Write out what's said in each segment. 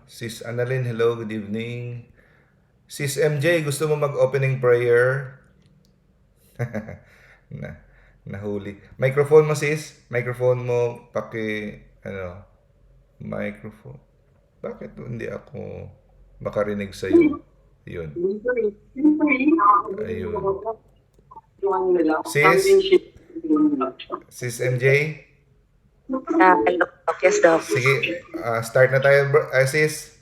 Sis Annalyn, hello, good evening. Sis MJ, gusto mo mag-opening prayer? na, nahuli. Microphone mo, sis. Microphone mo, microphone. Bakit hindi ako makarinig sa'yo? Yun. Ayun. Sis MJ? Hello, yes, Doc. Sige, start na tayo, sis.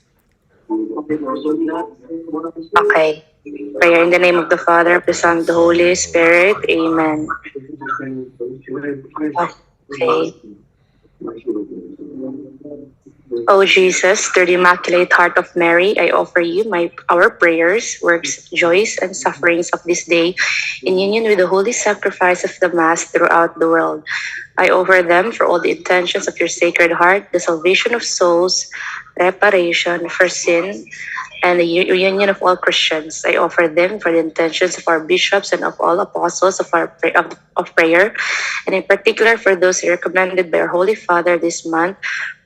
Okay. Prayer in the name of the Father, of the Son, of the Holy Spirit. Amen. Okay. O Jesus, through the Immaculate Heart of Mary, I offer you our prayers, works, joys, and sufferings of this day in union with the holy sacrifice of the Mass throughout the world. I offer them for all the intentions of your Sacred Heart, the salvation of souls, reparation for sin, and the reunion of all Christians. I offer them for the intentions of our bishops and of all apostles of prayer, and in particular for those recommended by our Holy Father this month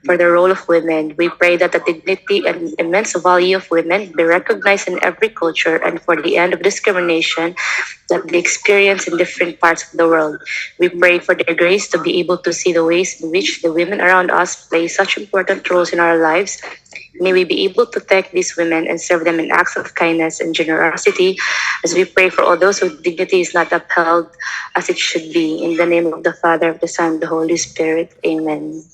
for the role of women. We pray that the dignity and immense value of women be recognized in every culture, and for the end of discrimination that they experience in different parts of the world. We pray for their grace to be able to see the ways in which the women around us play such important roles in our lives. May we be able to thank these women and serve them in acts of kindness and generosity as we pray for all those whose dignity is not upheld as it should be. In the name of the Father, of the Son, of the Holy Spirit. Amen.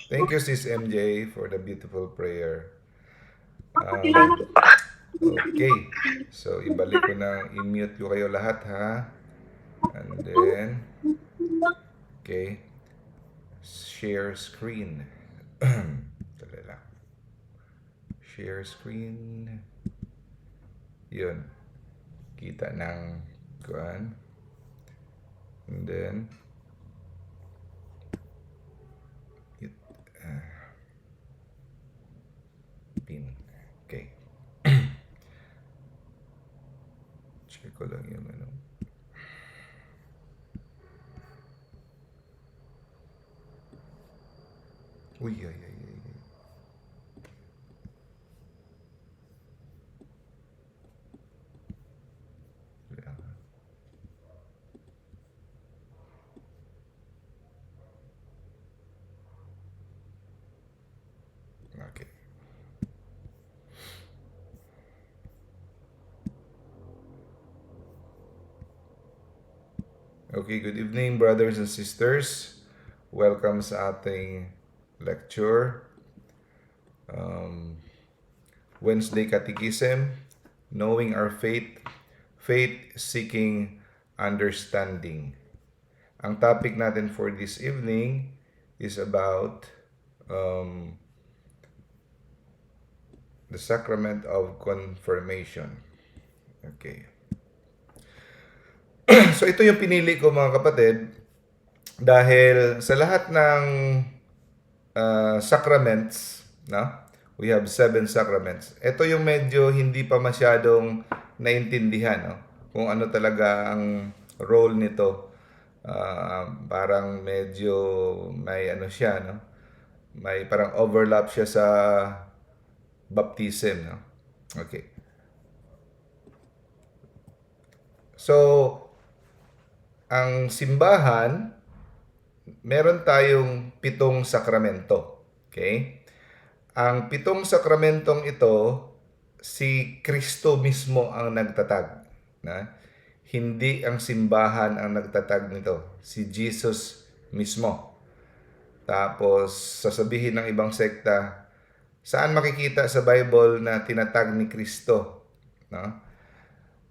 Thank you, Sis MJ, for the beautiful prayer. Thank you po. Okay. So, ibalik ko na, i-mute ko kayo lahat, ha? And then, okay. Share screen. Dali lang. Share screen. Yun. Kita ng kuan. And then, pin. Okay. Check ko lang yung ano. Uy, ay, ay, ay. Okay. Okay, good evening, brothers and sisters. Welcome sa ating lecture. Wednesday Catechism, Knowing Our Faith, Faith Seeking Understanding. Ang topic natin for this evening is about the sacrament of confirmation. Okay. So ito yung pinili ko, mga kapatid, dahil sa lahat ng sacraments, no? We have 7 sacraments. Ito yung medyo hindi pa masyadong naintindihan, no? Kung ano talaga ang role nito. Parang medyo may ano siya, no? May parang overlap siya sa baptism, no? Okay. So, ang simbahan, meron tayong 7 sakramento. Okay? Ang 7 sakramentong ito, si Kristo mismo ang nagtatag. Na? Hindi ang simbahan ang nagtatag nito. Si Jesus mismo. Tapos, sasabihin ng ibang sekta, saan makikita sa Bible na tinatag ni Kristo? No?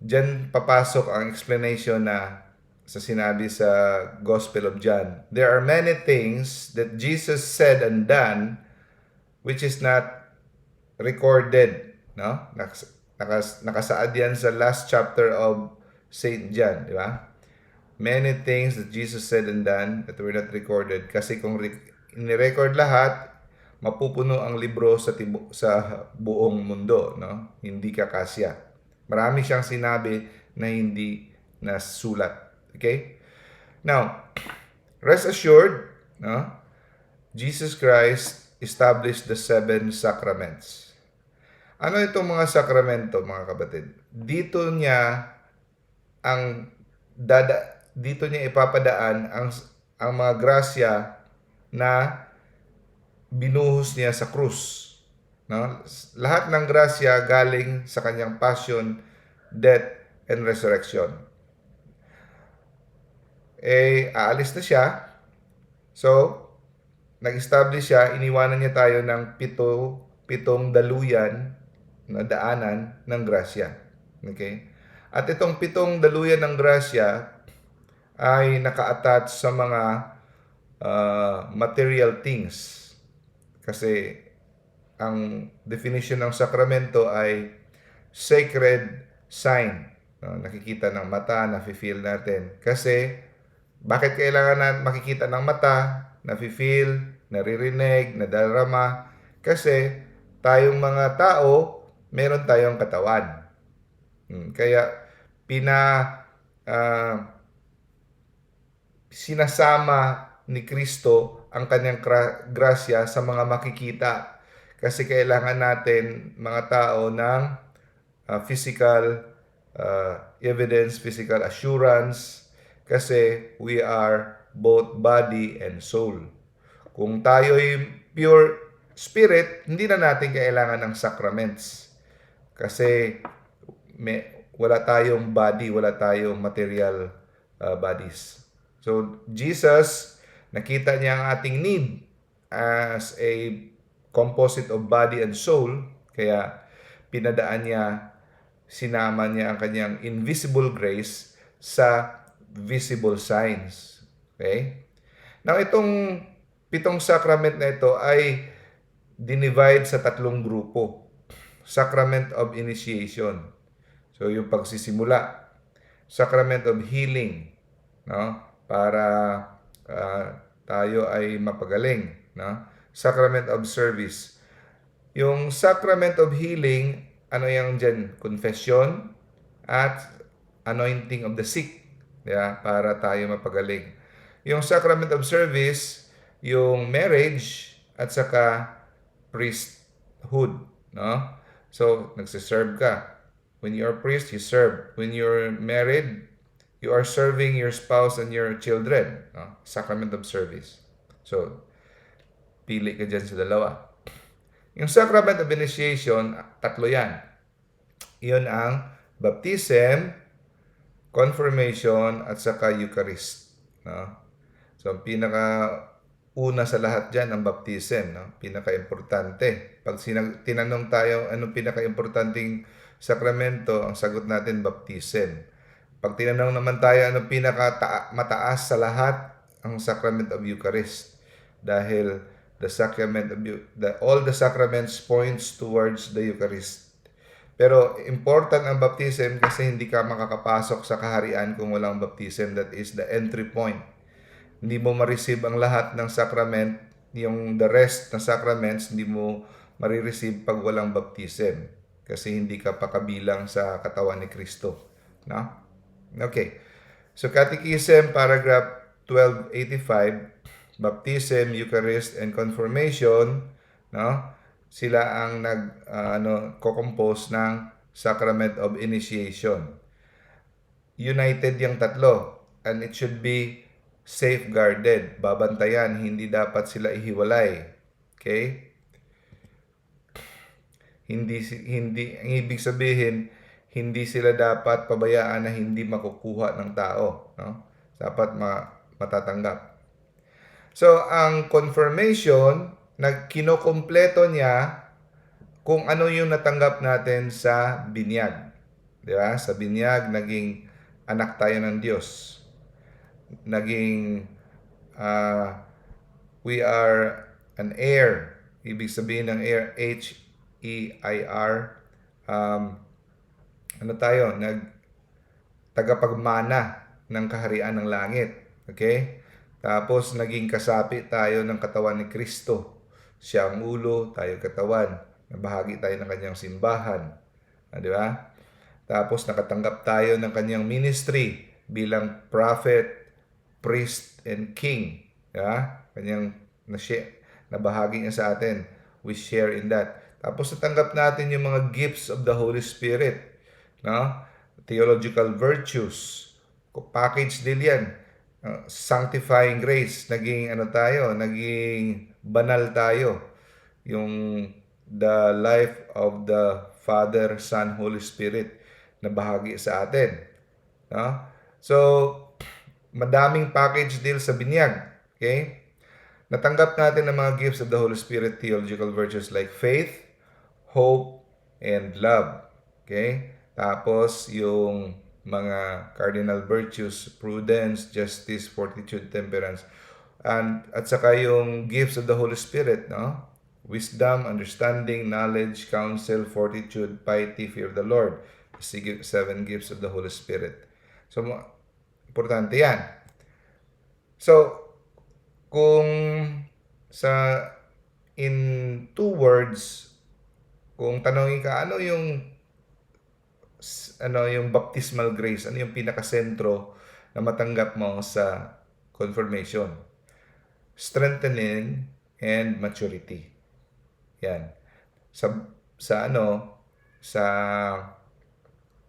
Diyan papasok ang explanation na sa sinabi sa Gospel of John. There are many things that Jesus said and done which is not recorded, no? Nakasaad yan sa last chapter of St. John, di ba? Many things that Jesus said and done that were not recorded. Kasi kung ni-record lahat, mapupuno ang libro sa buong mundo, no? Hindi kakasya. Marami siyang sinabi na hindi nasulat. Okay? Now, rest assured, no? Jesus Christ established the 7 sacraments. Ano itong mga sakramento, mga kapatid? Dito niya ipapadaan ang mga grasya na binuhos niya sa krus. No? Lahat ng grasya galing sa kanyang passion, death, and resurrection. Aalis na siya. So, nag-establish siya, iniwanan niya tayo ng pitong daluyan na daanan ng grasya. Okay? At itong pitong daluyan ng grasya ay naka-attach sa mga material things. Kasi ang definition ng sakramento ay sacred sign. Nakikita ng mata, nafe-feel natin. Kasi, bakit kailangan makikita ng mata, nafe-feel, naririnig, nadarama? Kasi, tayong mga tao, meron tayong katawan. Kaya, sinasama ni Kristo ang kanyang grasya sa mga makikita. Kasi kailangan natin, mga tao, ng physical evidence, physical assurance, kasi we are both body and soul. Kung tayo ay pure spirit, hindi na natin kailangan ng sacraments. Kasi wala tayong body, wala tayong material bodies. So, Jesus, nakita niya ang ating need as a composite of body and soul, kaya sinama niya ang kanyang invisible grace sa visible signs. Okay? Now, itong pitong sacrament na ito ay dinivide sa 3 grupo. Sacrament of initiation. So, yung pagsisimula. Sacrament of healing. No? Para tayo ay mapagaling. No? Sacrament of service. Yung sacrament of healing, ano yung dyan? Confession at anointing of the sick. Yeah, para tayo mapagaling. Yung sacrament of service, yung marriage at saka priesthood. No? So, nagsiserve ka. When you're a priest, you serve. When you're married, you are serving your spouse and your children. No? Sacrament of service. So, pili ka dyan sa dalawa. Yung sacrament of initiation, 3 yan. Iyon ang baptism, confirmation, at saka Eucharist. No? So, ang pinaka-una sa lahat dyan, ang baptism. No? Pinaka-importante. Pag tinanong tayo, anong pinaka-importanting sakramento, ang sagot natin, baptism. Pag tinanong naman tayo, anong pinaka-mataas sa lahat, ang sacrament of Eucharist. Dahil all the sacraments points towards the Eucharist. Pero important ang baptism kasi hindi ka makakapasok sa kaharian kung walang baptism. That is the entry point. Hindi mo ma-receive ang lahat ng sacrament, yung the rest ng sacraments, hindi mo ma-receive pag walang baptism. Kasi hindi ka pa kabilang sa katawan ni Kristo. No? Okay. So, Catechism, paragraph 1285, baptism, Eucharist, and confirmation, no? Sila ang co-compose ng sacrament of initiation. United yung 3, and it should be safeguarded, babantayan, hindi dapat sila ihiwalay. Okay? Hindi ang ibig sabihin, hindi sila dapat pabayaan na hindi makukuha ng tao, no? Dapat matatanggap. So, ang confirmation, kinokompleto niya kung ano yung natanggap natin sa binyag. Di ba? Sa binyag, naging anak tayo ng Diyos. Naging, we are an heir. Ibig sabihin ng heir, H-E-I-R. Tagapagmana ng kaharian ng langit. Okay? Tapos, naging kasapi tayo ng katawan ni Kristo. Siya ang ulo, tayo katawan. Nabahagi tayo ng kanyang simbahan. Di ba? Tapos, nakatanggap tayo ng kanyang ministry bilang prophet, priest, and king. Di ba? na bahagi niya sa atin. We share in that. Tapos natanggap natin yung mga gifts of the Holy Spirit, no? Theological virtues. Package deal yan. Sanctifying grace. Naging ano tayo? Naging banal tayo. Yung the life of the Father, Son, Holy Spirit na bahagi sa atin. No? So, madaming package deal sa binyag. Okay? Natanggap natin ang mga gifts of the Holy Spirit, theological virtues like faith, hope, and love. Okay? Tapos, yung mga cardinal virtues, prudence, justice, fortitude, temperance. At saka yung gifts of the Holy Spirit, no? Wisdom, understanding, knowledge, counsel, fortitude, piety, fear of the Lord. 7 gifts of the Holy Spirit. So, importante yan. So, kung in 2 words, kung tanongin ka, ano yung baptismal grace, ano yung pinakasentro na matanggap mo sa confirmation? Strengthening and maturity. Yan. Sa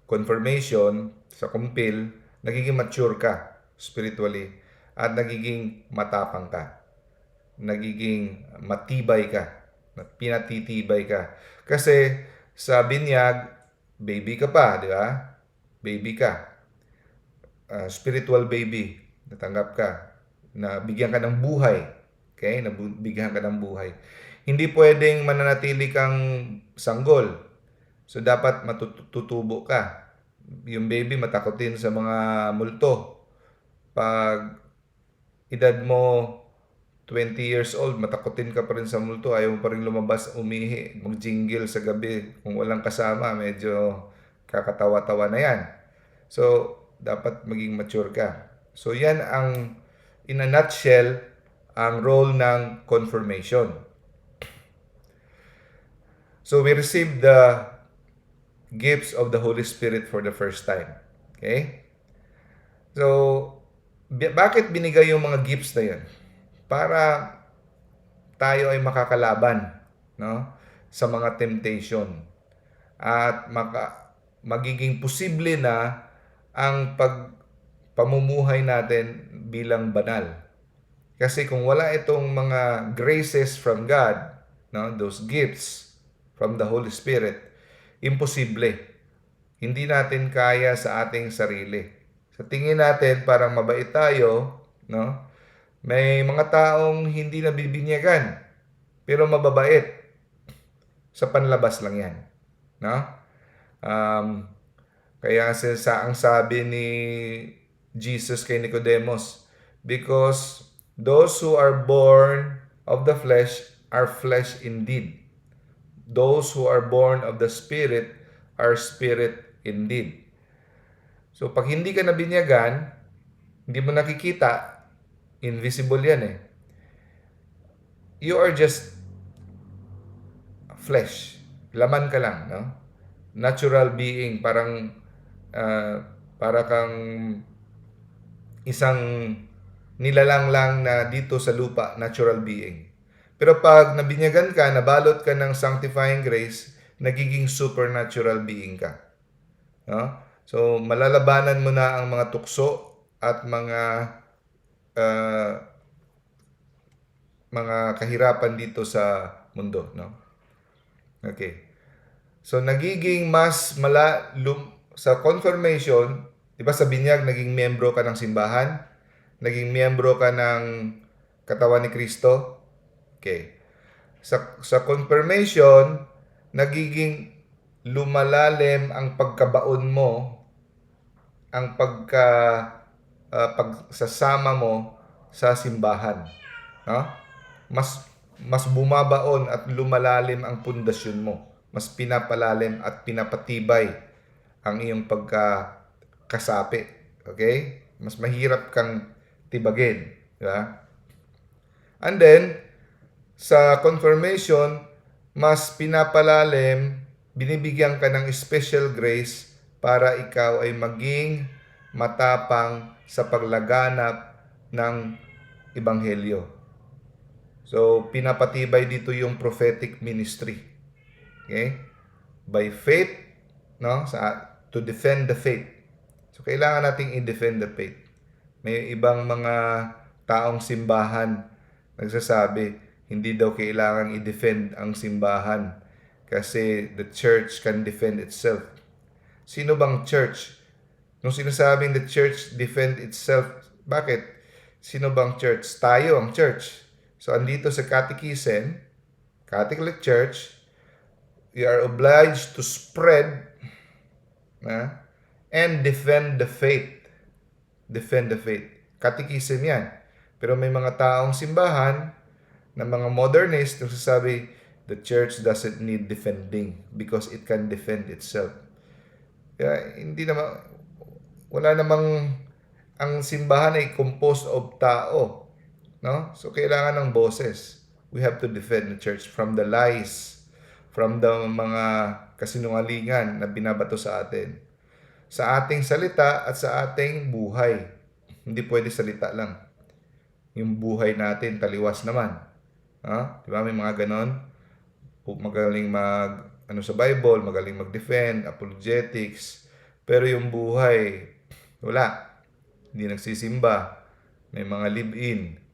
confirmation, sa kumpil, nagiging mature ka spiritually at nagiging matapang ka. Nagiging matibay ka. Pinatitibay ka. Kasi sa binyag, baby ka pa, di ba? Baby ka. Spiritual baby. Natanggap ka. Nabigyan ka ng buhay. Okay? Nabigyan ka ng buhay. Hindi pwedeng mananatili kang sanggol. So, dapat matutubo ka. Yung baby matakotin sa mga multo. Pag edad mo 20 years old, matakotin ka pa rin sa multo, ayaw mo pa rin lumabas, umihi, mag-jingle sa gabi. Kung walang kasama, medyo kakatawa-tawa na yan. So, dapat maging mature ka. So, yan ang, in a nutshell, ang role ng confirmation. So, we received the gifts of the Holy Spirit for the first time. Okay? So, bakit binigay yung mga gifts na yun? Para tayo ay makakalaban, no, sa mga temptation at magiging posible na ang pamumuhay natin bilang banal. Kasi kung wala itong mga graces from God, no, those gifts from the Holy Spirit, imposible. Hindi natin kaya sa ating sarili. Sa tingin natin parang mabait tayo, no? May mga taong hindi nabibinyagan, pero mababait. Sa panlabas lang yan. No? Kaya ang sabi ni Jesus kay Nicodemus, because those who are born of the flesh are flesh indeed. Those who are born of the Spirit are spirit indeed. So, pag hindi ka nabinyagan, hindi mo nakikita, invisible yan eh. You are just flesh. Laman ka lang, no? Natural being, para kang isang nilalang lang na dito sa lupa, natural being. Pero pag nabinyagan ka, nabalot ka ng sanctifying grace, nagiging supernatural being ka. No? So, malalabanan mo na ang mga tukso at mga kahirapan dito sa mundo, no? Okay. So nagiging mas sa confirmation, 'di ba sa binyag naging miyembro ka ng simbahan, naging miyembro ka ng katawan ni Kristo. Okay. Sa confirmation, nagiging lumalalim ang pagkabaon mo, ang pagsasama mo sa simbahan, no? Mas bumabaon at lumalalim ang pundasyon mo. Mas pinapalalim at pinapatibay ang iyong pagkakasapi. Okay? Mas mahirap kang tibagin, di ba? And then sa confirmation, mas pinapalalim, binibigyan ka ng special grace para ikaw ay maging matapang sa paglaganap ng ebanghelyo. So, pinapatibay dito yung prophetic ministry. Okay? By faith, no? To defend the faith. So, kailangan nating i-defend the faith. May ibang mga taong simbahan nagsasabi, hindi daw kailangan i-defend ang simbahan kasi the church can defend itself. Sino bang church? Nung sinasabing the church defend itself, bakit? Sino bang church? Tayo ang church. So, andito sa Catechism, Catholic Church, we are obliged to spread and defend the faith. Defend the faith. Catechism yan. Pero may mga taong simbahan na mga modernist yung sasabi, the church doesn't need defending because it can defend itself. Kaya wala namang, ang simbahan ay composed of tao. No? So, kailangan ng boses. We have to defend the church from the lies, from the mga kasinungalingan na binabato sa atin. Sa ating salita at sa ating buhay. Hindi pwede salita lang. Yung buhay natin, taliwas naman. Diba? May mga ganon. Magaling sa Bible, magaling mag-defend, apologetics. Pero yung buhay, wala. Hindi nagsisimba. May mga live-in.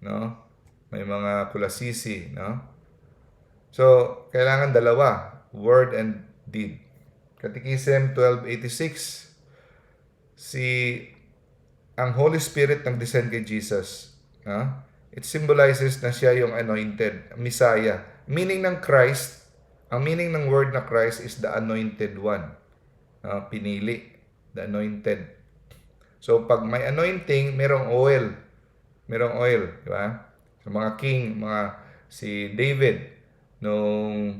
No? May mga kulasisi, no? So, kailangan dalawa, word and deed. Catechism 1286, ang Holy Spirit nag-descend kay Jesus. It symbolizes na siya yung anointed, Messiah. Meaning ng Christ, ang meaning ng word na Christ is the anointed one. Pinili, the anointed. So, pag may anointing, merong oil. Merong oil, di ba? So, mga king, si David, nung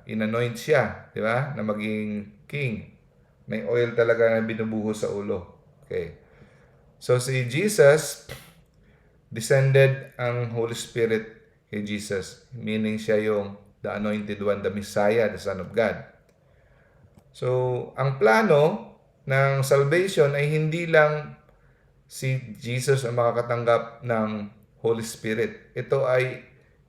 inanoint siya, di ba? Na maging king. May oil talaga na binubuhos sa ulo. Okay. So, si Jesus, descended ang Holy Spirit kay Jesus. Meaning siya yung the anointed one, the Messiah, the Son of God. So, ang plano ng salvation ay hindi lang si Jesus ang makakatanggap ng Holy Spirit. Ito ay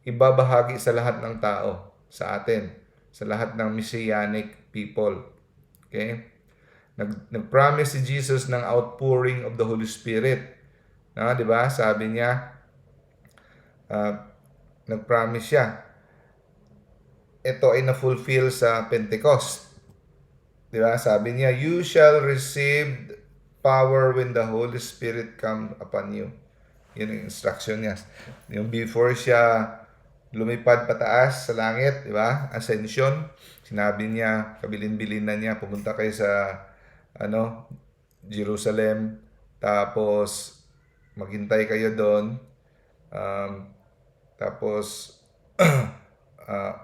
ibabahagi sa lahat ng tao, sa atin, sa lahat ng Messianic people. Okay? Nag-promise si Jesus ng outpouring of the Holy Spirit. Di ba? Sabi niya, nag-promise siya. Ito ay na-fulfill sa Pentecost. Di ba? Sabi niya, you shall receive power when the Holy Spirit come upon you. Yun yung instruction niya. Yung before siya lumipad pataas sa langit, di ba? Ascension. Sinabi niya, kabilin-bilin na niya, pumunta kayo sa Jerusalem. Tapos, maghintay kayo doon. Tapos,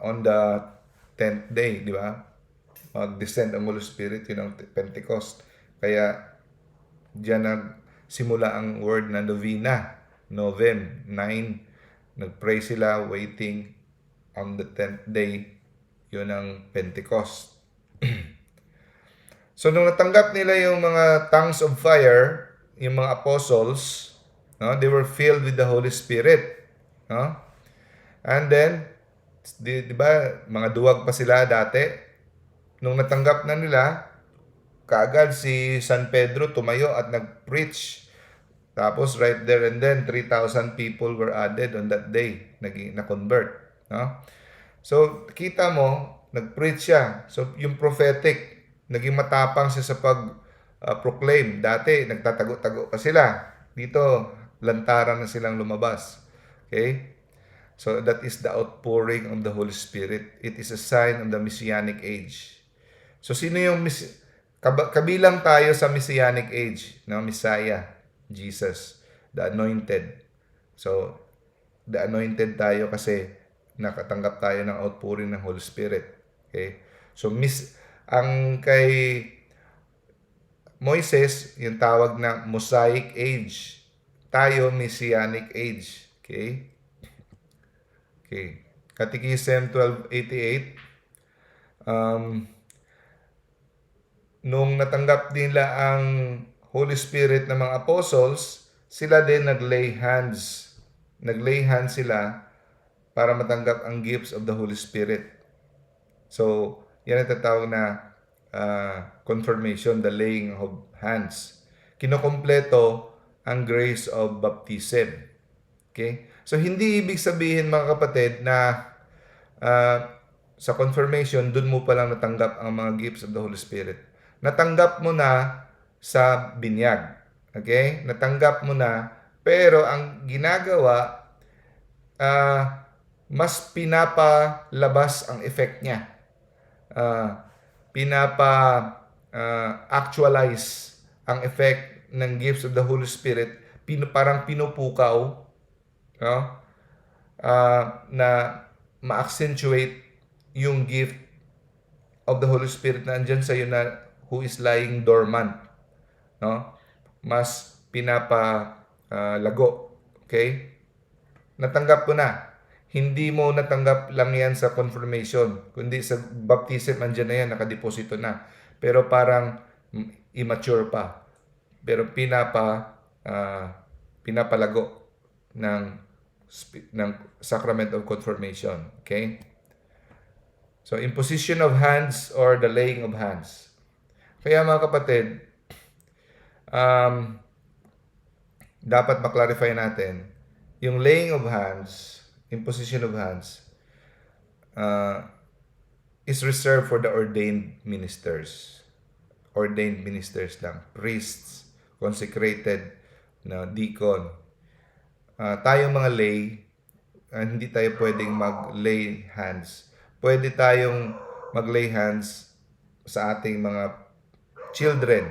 on the 10th day, di ba? Mag-descend ang Holy Spirit, yun ang Pentecost. Kaya, diyan nagsimula ang word na novena, Novem, 9. Nag-pray sila, waiting on the 10th day. Yun ang Pentecost. So, nung natanggap nila yung mga tongues of fire, yung mga apostles, they were filled with the Holy Spirit. And then, di ba, mga duwag pa sila dati. Nung natanggap na nila, kaagad si San Pedro tumayo at nag-preach. Tapos right there and then, 3,000 people were added on that day. Na-convert. So, kita mo, nag-preach siya. So, yung prophetic, naging matapang siya sa pag-proclaim. Dati, nagtatago-tago pa sila. Dito, lantaran na silang lumabas. Okay? So, that is the outpouring of the Holy Spirit. It is a sign of the Messianic age. So, sino yung kabilang tayo sa Messianic age, Messiah, Jesus, the anointed. So, the anointed tayo kasi nakatanggap tayo ng outpouring ng Holy Spirit. Okay? So, ang kay Moises, yung tawag na Mosaic age. Tayo, Messianic age. Okay? Okay. Catechism 1288. Nung natanggap nila ang Holy Spirit ng mga apostles, sila din nag-lay hands naglay hands sila para matanggap ang gifts of the Holy Spirit. So, yan ang tatawag na confirmation, the laying of hands. Kinokompleto ang grace of baptism. Okay? So, hindi ibig sabihin mga kapatid na sa confirmation, dun mo palang natanggap ang mga gifts of the Holy Spirit. Natanggap mo na sa binyag. Okay? Natanggap mo na, pero ang ginagawa, mas pinapalabas ang effect niya. Actualize ang effect ng gifts of the Holy Spirit. Parang pinupukaw, no? Na ma-accentuate yung gift of the Holy Spirit na andyan sa iyo na who is lying dormant, no? Mas pinapalago. Okay? Natanggap ko na. Hindi mo natanggap lang yan sa confirmation, kundi sa baptism andyan na yan, nakadeposito na. Pero parang immature pa. Pero pinapalago ng sacrament of confirmation. Okay? So, imposition of hands or the laying of hands. Kaya mga kapatid, dapat maklarify natin, yung laying of hands, imposition of hands, is reserved for the ordained ministers. Ordained ministers lang. Priests, consecrated, deacon. Tayong mga lay, hindi tayo pwedeng mag-lay hands. Pwede tayong mag-lay hands sa ating mga children,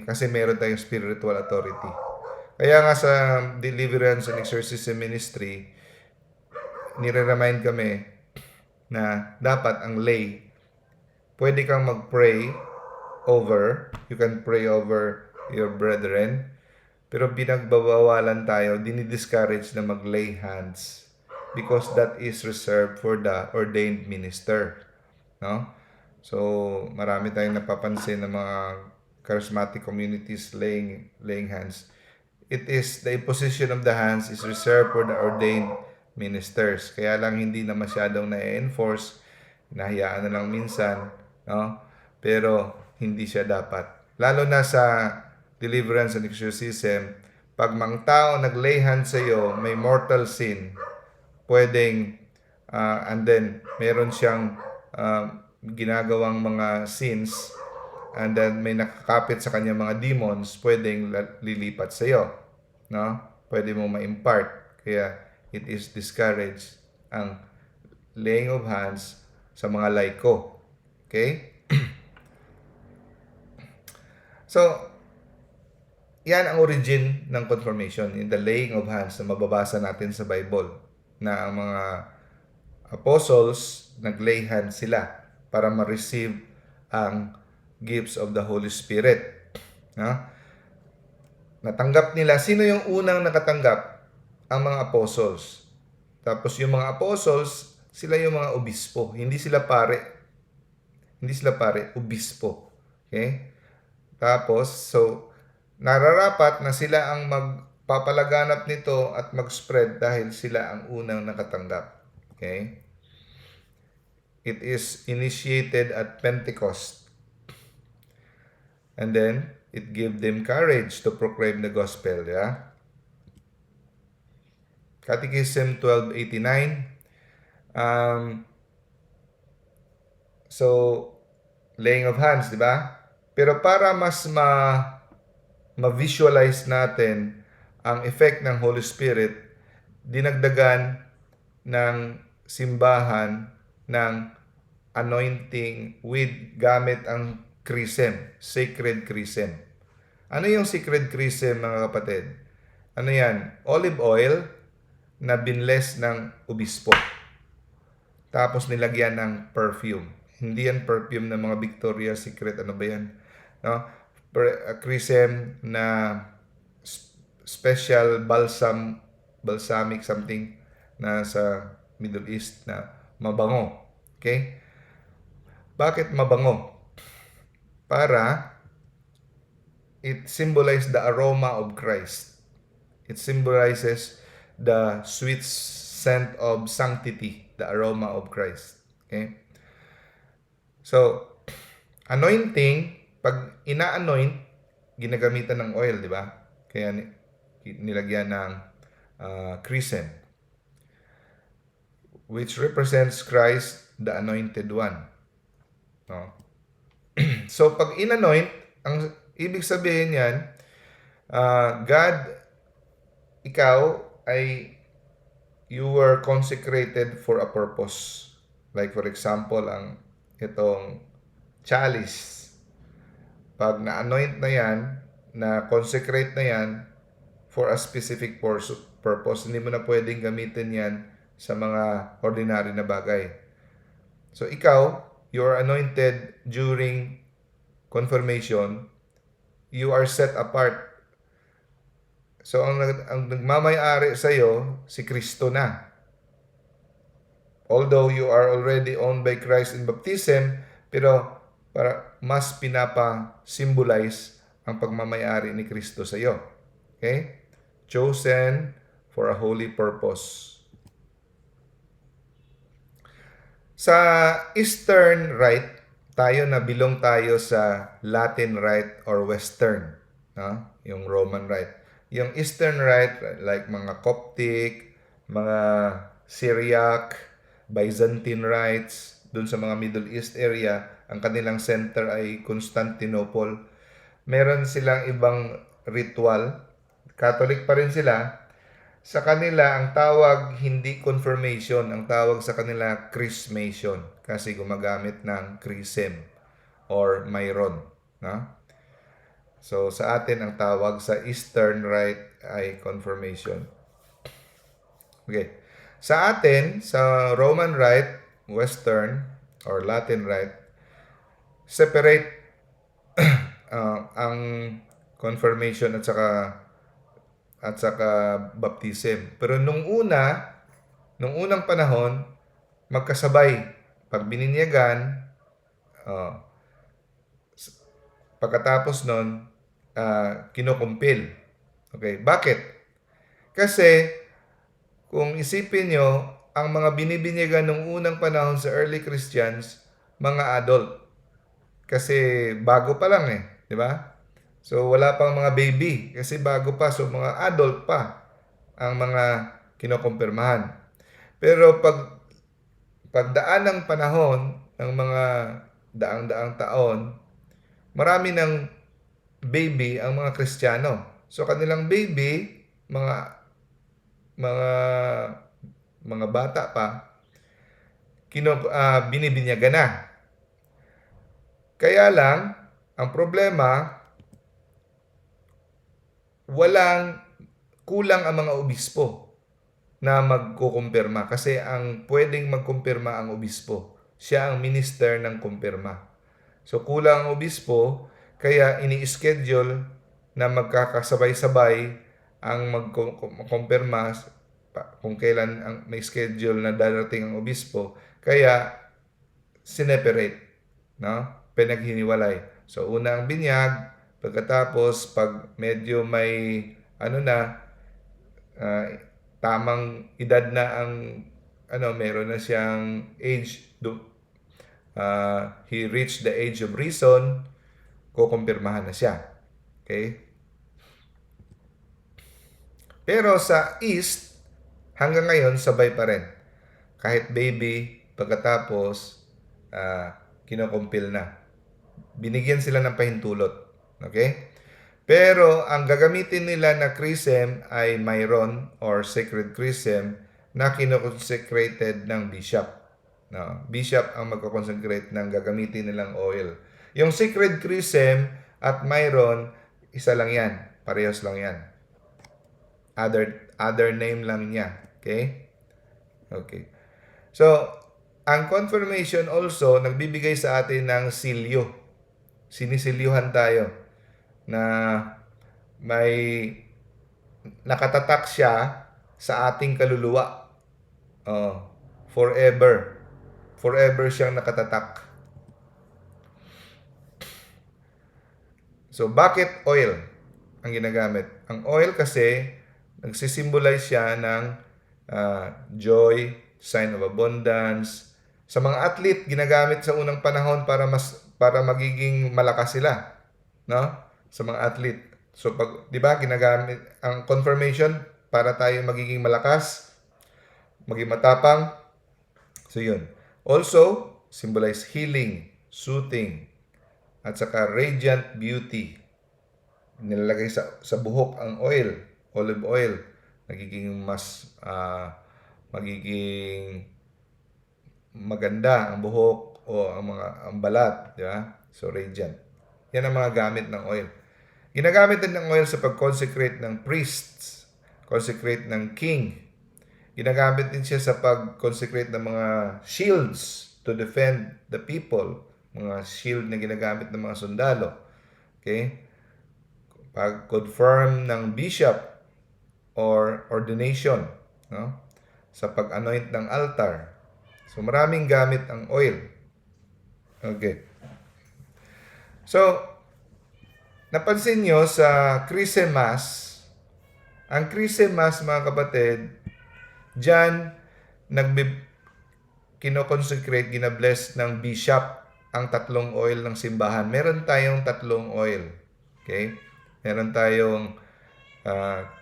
kasi meron tayong spiritual authority. Kaya nga sa deliverance and exorcism ministry, nire-remind kami na dapat ang lay, pwede kang mag-pray over, you can pray over your brethren, pero pinagbabawalan tayo, dinidiscourage na mag-lay hands because that is reserved for the ordained minister. No? So, marami tayong napapansin ng mga charismatic communities laying hands. It is, the imposition of the hands is reserved for the ordained ministers. Kaya lang hindi na masyadong na-enforce, nahiyaan na lang minsan, no? Pero hindi siya dapat. Lalo na sa deliverance and exorcism, pag mang tao nag-lay hands sa iyo, may mortal sin, pwedeng, and then meron siyang ginagawang mga sins, and then may nakakapit sa kanya mga demons, pwedeng lilipat sa iyo. No? Pwede mo ma-impart. Kaya it is discouraged ang laying of hands sa mga laiko. Okay? So, yan ang origin ng confirmation, in the laying of hands na mababasa natin sa Bible, na ang mga apostles nag-lay hands sila para ma-receive ang gifts of the Holy Spirit. No? Natanggap nila. Sino yung unang nakatanggap? Ang mga apostles. Tapos yung mga apostles, sila yung mga obispo. Hindi sila pare. Hindi sila pare, obispo. Okay? Tapos, so, nararapat na sila ang magpapalaganap nito at mag-spread dahil sila ang unang nakatanggap. Okay? It is initiated at Pentecost. And then, it gave them courage to proclaim the gospel. Yeah? Catechism 1289. So, laying of hands, di ba? Pero para mas ma-visualize natin ang effect ng Holy Spirit, dinagdagan ng simbahan ng anointing gamit ang chrism, sacred chrism. Ano yung sacred chrism, mga kapatid? Ano yan? Olive oil na binless ng obispo. Tapos nilagyan ng perfume. Hindi yan perfume ng mga Victoria's Secret. Ano ba yan? No? Chrism na special balsamic something na sa Middle East na mabango. Okay? Bakit mabango? Para it symbolizes the aroma of Christ. It symbolizes the sweet scent of sanctity, the aroma of Christ. Okay? So, anointing, pag ina-anoint, ginagamitan ng oil, di ba? Kaya nilagyan ng chrism, which represents Christ, the anointed one. No? So, pag in-anoint, ang ibig sabihin yan, God, ikaw ay you were consecrated for a purpose. Like for example, itong chalice. Pag na-anoint na yan, na-consecrate na yan for a specific purpose, hindi mo na pwedeng gamitin yan sa mga ordinary na bagay. So ikaw, you are anointed during confirmation, you are set apart. So ang nagmamay-ari sa iyo si Kristo na. Although you are already owned by Christ in baptism, pero para mas pinapa-symbolize ang pagmamay-ari ni Kristo sa iyo. Okay? Chosen for a holy purpose. Sa Eastern Rite, tayo na bilong tayo sa Latin Rite or Western, no? Yung Roman Rite. Yung Eastern Rite, like mga Coptic, mga Syriac, Byzantine Rites, dun sa mga Middle East area, ang kanilang center ay Constantinople. Meron silang ibang ritual. Catholic pa rin sila. Sa kanila, ang tawag hindi confirmation, ang tawag sa kanila chrismation kasi gumagamit ng chrism or mayron. No? So, sa atin, ang tawag sa Eastern Rite ay confirmation. Okay. Sa atin, sa Roman Rite, Western or Latin Rite, separate ang confirmation at saka baptism. Pero nung unang panahon, magkasabay. Pag bininyagan, pagkatapos nun, kinukumpil. Okay, bakit? Kasi, kung isipin nyo, ang mga binibinyagan nung unang panahon sa early Christians, mga adult. Kasi bago pa lang di ba? So, wala pang mga baby. Kasi bago pa. So, mga adult pa ang mga kinukumpirmahan. Pero pagdaan ng panahon, ng mga daang-daang taon, marami ng baby ang mga Kristiyano. So, kanilang baby, mga bata pa, binibinyagan na. Kaya lang, ang problema, kulang ang mga obispo na magkukumpirma kasi ang pwedeng magkumpirma ang obispo. Siya ang minister ng kumpirma. So kulang ang obispo, kaya ini-schedule na magkakasabay-sabay ang magkumpirma kung kailan may schedule na darating ang obispo. Kaya sineperate, no? Pinaghiniwalay. So una ang binyag, pagkatapos pag medyo may tamang edad na meron na siyang age, he reached the age of reason, kukumpirmahan na siya. Okay? Pero sa East, hanggang ngayon, sabay pa rin. Kahit baby, pagkatapos, kinukumpil na. Binigyan sila ng pahintulot. Okay? Pero ang gagamitin nila na chrism ay mayron or sacred chrism na kinoconsecrated ng bishop. No, bishop ang magko-consecrate ng gagamitin nilang oil. Yung sacred chrism at mayron, isa lang yan. Parehas lang yan. Other name lang niya. Okay? Okay. So, ang confirmation also, nagbibigay sa atin ng silyo. Sinisilyuhan tayo na may nakatatak siya sa ating kaluluwa. Forever. Forever siyang nakatatak. So, bakit oil ang ginagamit? Ang oil kasi Nagsisimbolize siya ng joy, sign of abundance. Sa mga athlete, ginagamit sa unang panahon para magiging malakas sila, no? Sa mga athlete. So pag 'di ba ginagamit ang confirmation para tayo magiging malakas, maging matapang. So yun. Also, symbolize healing, soothing, at saka radiant beauty. Nilalagay sa buhok ang olive oil. Nagiging mas magiging maganda ang buhok o ang balat, di ba? So radiant. Yan ang mga gamit ng oil. Ginagamit din ng oil sa pag-consecrate ng priests, consecrate ng king. Ginagamit din siya sa pag-consecrate ng mga shields to defend the people, mga shield na ginagamit ng mga sundalo. Okay? Pag-confirm ng bishop or ordination, no? Sa pag-anoint ng altar. So maraming gamit ang oil. Okay. So, napansin nyo sa Christmas, ang Christmas mga kapatid, dyan kinoconsecrate, ginabless ng bishop ang tatlong oil ng simbahan. Meron tayong tatlong oil. Okay? Meron tayong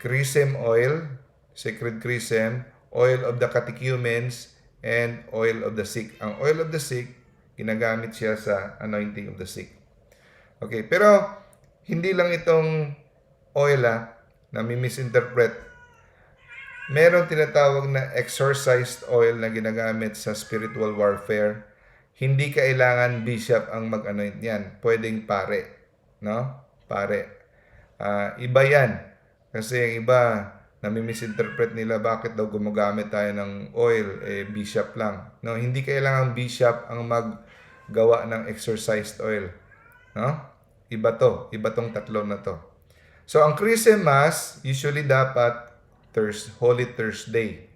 chrism oil, sacred chrism, oil of the catechumens, and oil of the sick. Ang oil of the sick, ginagamit siya sa anointing of the sick. Okay, pero hindi lang itong oil na misinterpret. Meron tinatawag na exorcised oil na ginagamit sa spiritual warfare. Hindi kailangan bishop ang mag-anoint niyan. Pwedeng pare, no? Pare. Iba yan. Kasi yung iba, nami-misinterpret nila bakit daw gumagamit tayo ng oil, bishop lang. No, hindi kailangan bishop ang maggawa ng exorcised oil. No? Iba tong tatlo na to. So, ang Christmas, usually dapat Holy Thursday.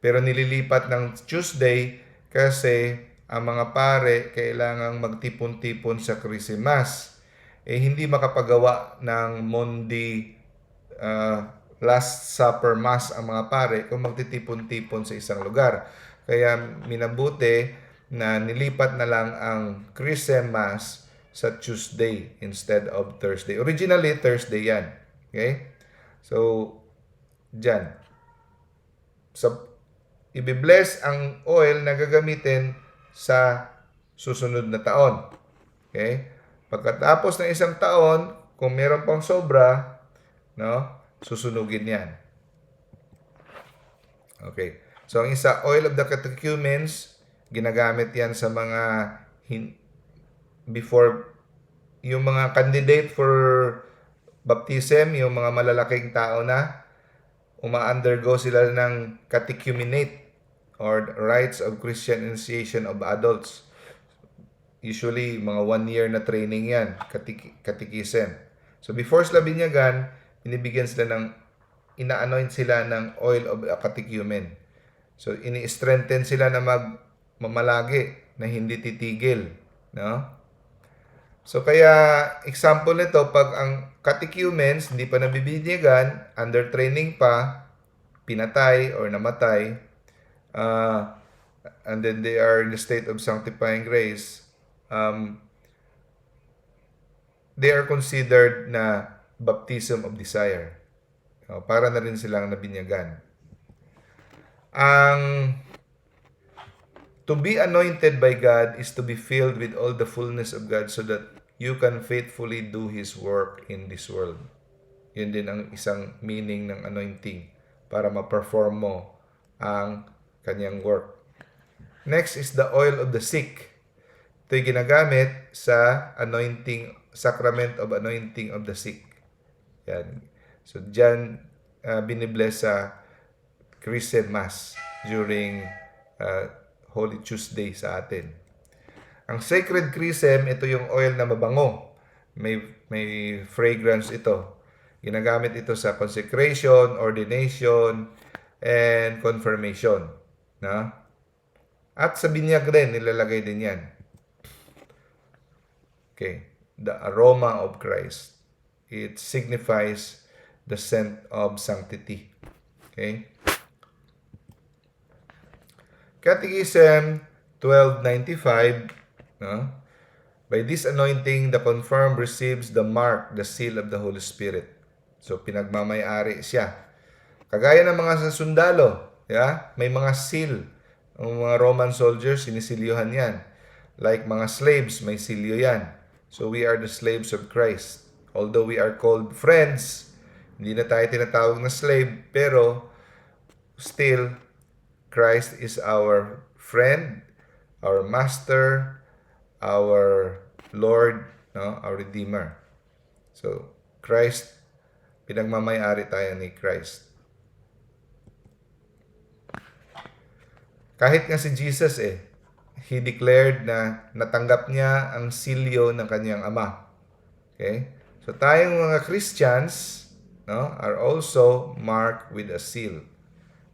Pero nililipat ng Tuesday kasi ang mga pare kailangang magtipon-tipon sa Christmas. Hindi makapagawa ng Monday Last Supper Mass ang mga pare kung magtitipon-tipon sa isang lugar. Kaya minabuti na nilipat na lang ang Christmas sa Tuesday instead of Thursday. Originally, Thursday yan. Okay? So, dyan. So, ibibless ang oil na gagamitin sa susunod na taon. Okay? Pagkatapos ng isang taon, kung meron pang sobra, no, susunugin yan. Okay. So, ang isa, oil of the catechumens, ginagamit yan sa mga before yung mga candidate for baptism, yung mga malalaking tao na uma-undergo sila ng catechumenate or rites of Christian initiation of adults. Usually, mga 1 year na training yan, catechism. So, before sila binyagan, binibigyan sila ina-anoint sila ng oil of catechumen. So, ini-strengthen sila na mamalagi, na hindi titigil. No? So, kaya, example nito, pag ang catechumens hindi pa nabibinyagan, under training pa, pinatay or namatay, and then they are in the state of sanctifying grace, they are considered na baptism of desire. Para na rin silang nabinyagan. To be anointed by God is to be filled with all the fullness of God so that you can faithfully do His work in this world. Yun din ang isang meaning ng anointing para ma-perform mo ang kanyang work. Next is the oil of the sick. Ito'y ginagamit sa anointing, sacrament of anointing of the sick. Yan. So, dyan binibless sa Christian Mass during Holy Tuesday sa atin. Ang sacred chrism, ito yung oil na mabango. May fragrance ito. Ginagamit ito sa consecration, ordination, and confirmation. No? At sa binyag din, nilalagay din yan. Okay. The aroma of Christ. It signifies the scent of sanctity. Okay? Catechism 1295, no? By this anointing, the confirmed receives the mark, the seal of the Holy Spirit. So, pinagmamay-ari siya. Kagaya ng mga sundalo, yeah? May mga seal. Ang mga Roman soldiers, sinisilyuhan yan. Like mga slaves, may silyo yan. So, we are the slaves of Christ. Although we are called friends, hindi na tayo tinatawag na slave, pero still, Christ is our friend, our master, our Lord, no? Our Redeemer. So, Christ, pinagmamay-ari tayo ni Christ. Kahit nga si Jesus he declared na natanggap niya ang silyo ng kanyang ama. Okay? So tayong mga Christians, no, are also marked with a seal.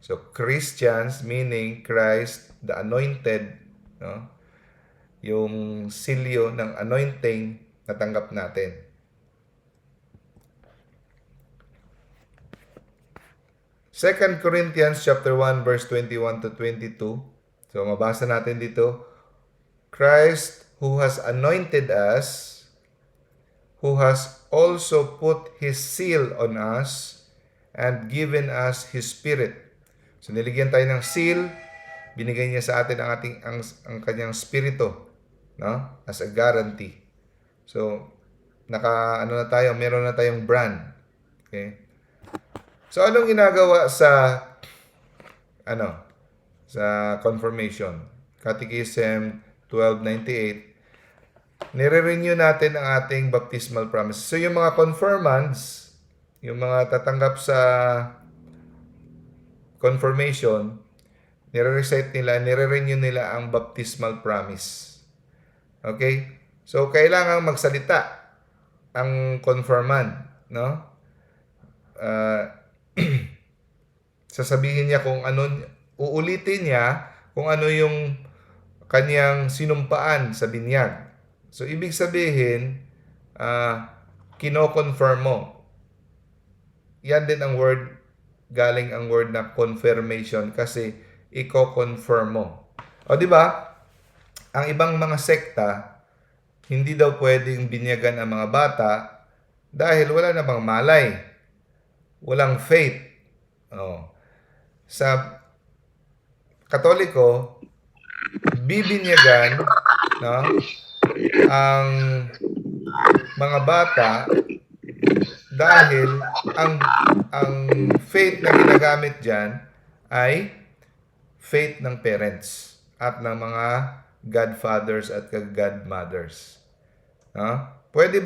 So Christians meaning Christ, the anointed, no? Yung silyo ng anointing natanggap natin. Second Corinthians chapter 1 verse 21 to 22. So mabasa natin dito, Christ who has anointed us, who has also put His seal on us and given us His Spirit. So niligyan tayo ng seal, binigay niya sa atin ang kanyang spirito, no? As a guarantee. So meron na tayong brand. Okay? So anong ginagawa sa confirmation? Catechism 1298, nire-renew natin ang ating baptismal promise. So yung mga confirmants, yung mga tatanggap sa confirmation, nire-renew nila ang baptismal promise. Okay? So kailangan magsalita ang confirmant, no? Sasabihin niya kung ano, uulitin niya kung ano yung kanyang sinumpaan sa binyag. So, ibig sabihin, kino-confirm mo. Yan din ang word, galing ang word na confirmation kasi i-confirm mo. O, di ba? Ang ibang mga sekta, hindi daw pwedeng binyagan ang mga bata dahil wala namang malay. Walang faith. Sa Katoliko, bibinyagan, no, ang mga bata dahil ang faith na ginagamit diyan ay faith ng parents at ng mga godfathers at godmothers. No? Pwede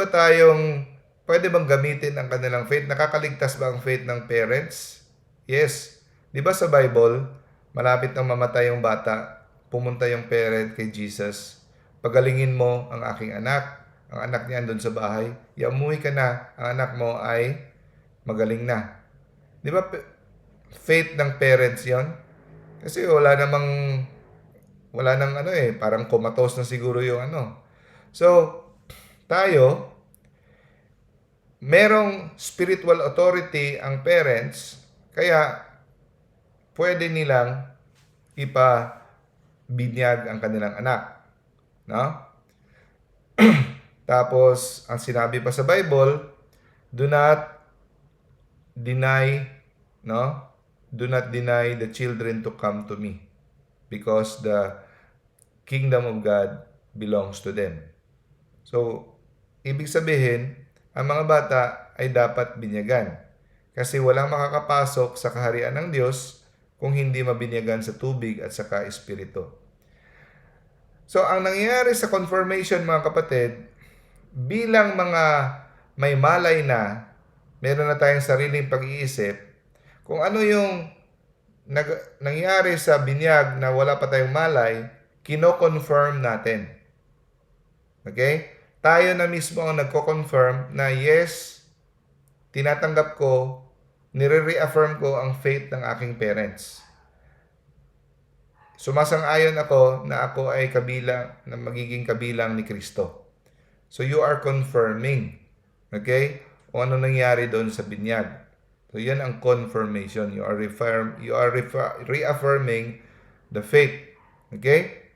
bang gamitin ang kanilang faith? Nakakaligtas ba ang faith ng parents? Yes. Di ba sa Bible, malapit nang mamatay yung bata, pumunta yung parent kay Jesus, pagalingin mo ang aking anak. Ang anak niya andun sa bahay. Umuwi ka na, ang anak mo ay magaling na. Di ba faith ng parents yon? Kasi wala nang parang comatose na siguro yung So, tayo, merong spiritual authority ang parents, kaya pwede nilang ipabinyag ang kanilang anak. No? Tapos, ang sinabi pa sa Bible, do not deny the children to come to me because the kingdom of God belongs to them. So, ibig sabihin, ang mga bata ay dapat binyagan kasi walang makakapasok sa kaharian ng Diyos kung hindi mabinyagan sa tubig at saka espiritu. So, ang nangyayari sa confirmation, mga kapatid, bilang mga may malay na, meron na tayong sariling pag-iisip, kung ano yung nangyari sa binyag na wala pa tayong malay, kino-confirm natin. Okay? Tayo na mismo ang nagko-confirm na yes, tinatanggap ko, nire-reaffirm ko ang faith ng aking parents. Sumasang-ayon ako na ako ay magiging kabilang ni Kristo. So you are confirming, okay, o ano nangyari doon sa binyag. So yan ang confirmation. You are reaffirming the faith. Okay?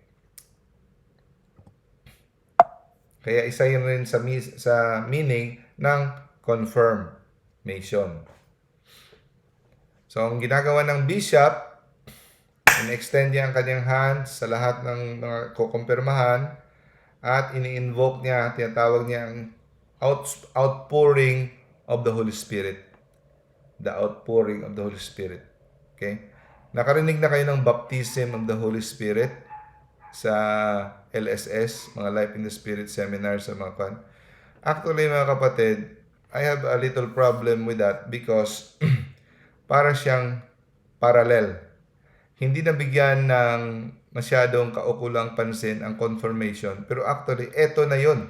Kaya isa yun rin sa meaning ng confirmation. So ang ginagawa ng bishop, in-extend niya ang kanyang hands sa lahat ng mga kukumpirmahan at ini-invoke niya, tinatawag niya ang outpouring of the Holy Spirit. The outpouring of the Holy Spirit. Okay? Nakarinig na kayo ng baptism of the Holy Spirit sa LSS, mga Life in the Spirit seminars sa mga kan. Actually, mga kapatid, I have a little problem with that because para siyang parallel. Hindi nabigyan ng masyadong kaukulang pansin ang confirmation, pero actually, eto na yun.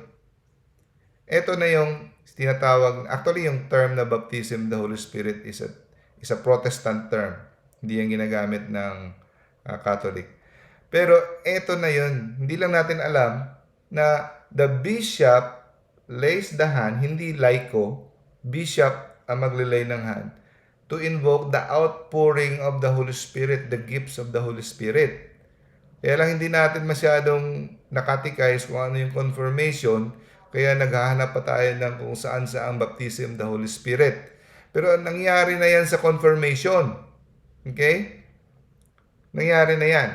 Ito na yung tinatawag, actually yung term na baptism of the Holy Spirit is a Protestant term. Hindi yung ginagamit ng Catholic. Pero ito na yun. Hindi lang natin alam na the bishop lays the hand, hindi laiko, bishop ang maglilay ng hand to invoke the outpouring of the Holy Spirit, the gifts of the Holy Spirit. Kaya lang hindi natin masyadong nakatikais kung ano yung confirmation, kaya naghahanap pa tayo ng kung saan ang baptism of the Holy Spirit. Pero nangyari na yan sa confirmation. Okay? Nangyari na yan.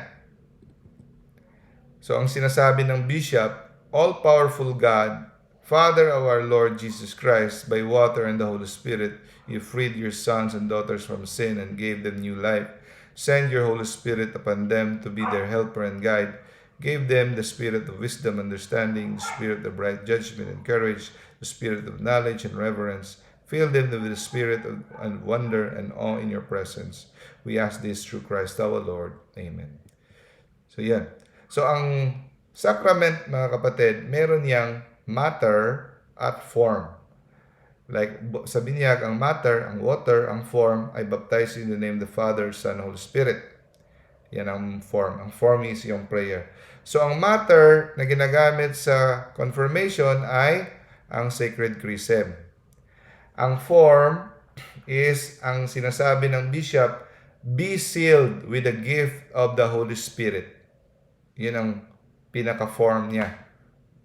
So ang sinasabi ng bishop, all-powerful God, Father of our Lord Jesus Christ, by water and the Holy Spirit, you freed your sons and daughters from sin and gave them new life. Send your Holy Spirit upon them to be their helper and guide. Give them the spirit of wisdom, understanding, the spirit of right judgment and courage, the spirit of knowledge and reverence. Fill them with the spirit of wonder and awe in your presence. We ask this through Christ our Lord. Amen. So yan. So ang sacrament, mga kapatid, meron yang matter at form. Like sa binyag, ang matter, ang water, ang form ay baptized in the name of the Father, Son, Holy Spirit. Yan ang form. Ang form is yung prayer. So ang matter na ginagamit sa confirmation ay ang sacred chrism. Ang form is ang sinasabi ng bishop, be sealed with the gift of the Holy Spirit. Yun ang pinaka-form niya.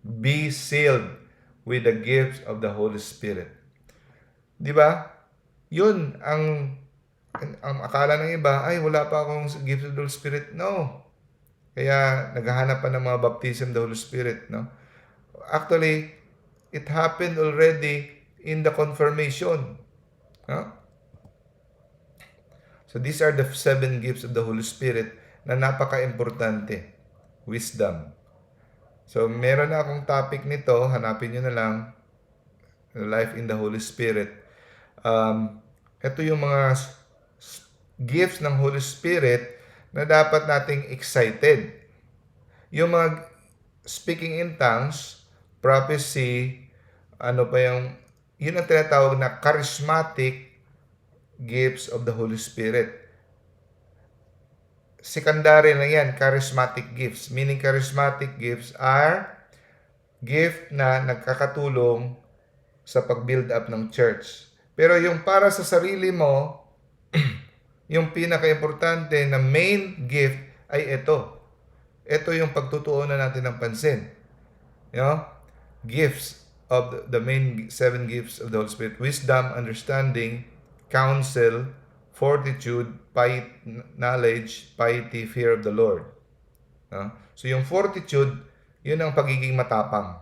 Be sealed with the gift of the Holy Spirit. Di ba? Yun ang akala ng iba, ay wala pa akong gift of the Holy Spirit. No. Kaya naghahanap pa ng mga baptism of the Holy Spirit. No? Actually, it happened already in the confirmation. No? So these are the 7 gifts of the Holy Spirit na napaka-importante. Wisdom. So meron na akong topic nito, hanapin nyo na lang, Life in the Holy Spirit. Ito yung mga gifts ng Holy Spirit na dapat nating excited. Yung mga speaking in tongues, prophecy, yun ang tinatawag na charismatic gifts of the Holy Spirit. Secondary na yan, charismatic gifts. Meaning charismatic gifts are gift na nagkakatulong sa pag-build up ng church. Pero yung para sa sarili mo, yung pinaka-importante na main gift ay ito. Ito yung pagtutuunan natin ng pansin. You know? Gifts of the main 7 gifts of the Holy Spirit. Wisdom, understanding, counsel, fortitude, knowledge, piety, fear of the Lord. So yung fortitude, yun ang pagiging matapang.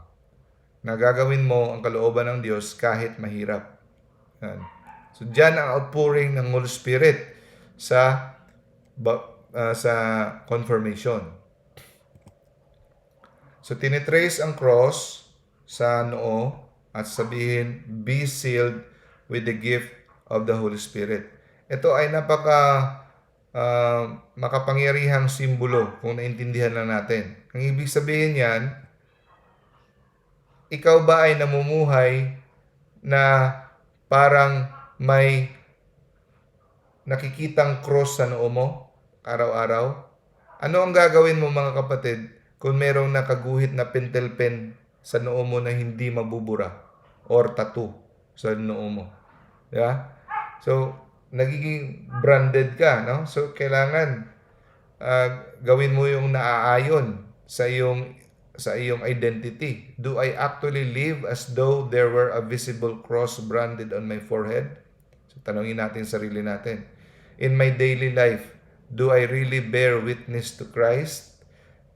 Na gagawin mo ang kalooban ng Diyos kahit mahirap. So dyan ang outpouring ng Holy Spirit sa confirmation. So tinitrace ang cross sa noo at sabihin, be sealed with the gift of the Holy Spirit. Ito ay makapangyarihang simbolo kung naintindihan lang natin. Ang ibig sabihin yan, ikaw ba ay namumuhay na parang may nakikitang cross sa noo mo araw-araw? Ano ang gagawin mo, mga kapatid, kung merong nakaguhit na pentel pen sa noo mo na hindi mabubura or tattoo sa noo mo? Diba? So, nagiging branded ka, no? So, kailangan gawin mo yung naaayon sa iyong identity. Do I actually live as though there were a visible cross branded on my forehead? So, tanongin natin sarili natin. In my daily life, do I really bear witness to Christ?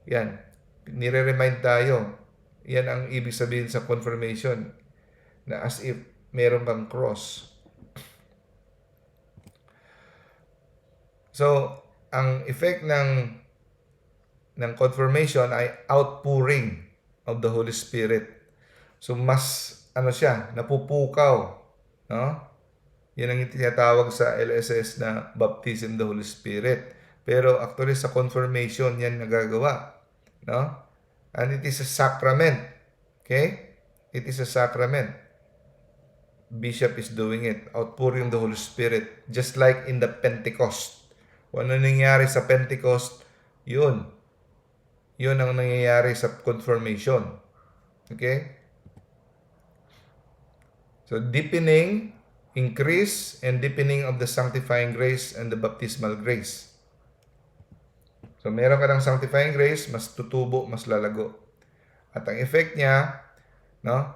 Yan. Nire-remind tayo. Yan ang ibig sabihin sa confirmation. Na as if meron kang cross. So, ang effect ng confirmation ay outpouring of the Holy Spirit. So, mas siya, napupukaw, no? Yan ang tinatawag sa LSS na baptism of the Holy Spirit. Pero actually sa confirmation yan nagagawa, no? And it is a sacrament. Okay? It is a sacrament. Bishop is doing it, outpouring of the Holy Spirit, just like in the Pentecost. Kung ano nangyayari sa Pentecost, yun ang nangyayari sa confirmation. Okay? So, deepening, increase, and deepening of the sanctifying grace and the baptismal grace. So, meron ka ng sanctifying grace, mas tutubo, mas lalago. At ang effect niya, no,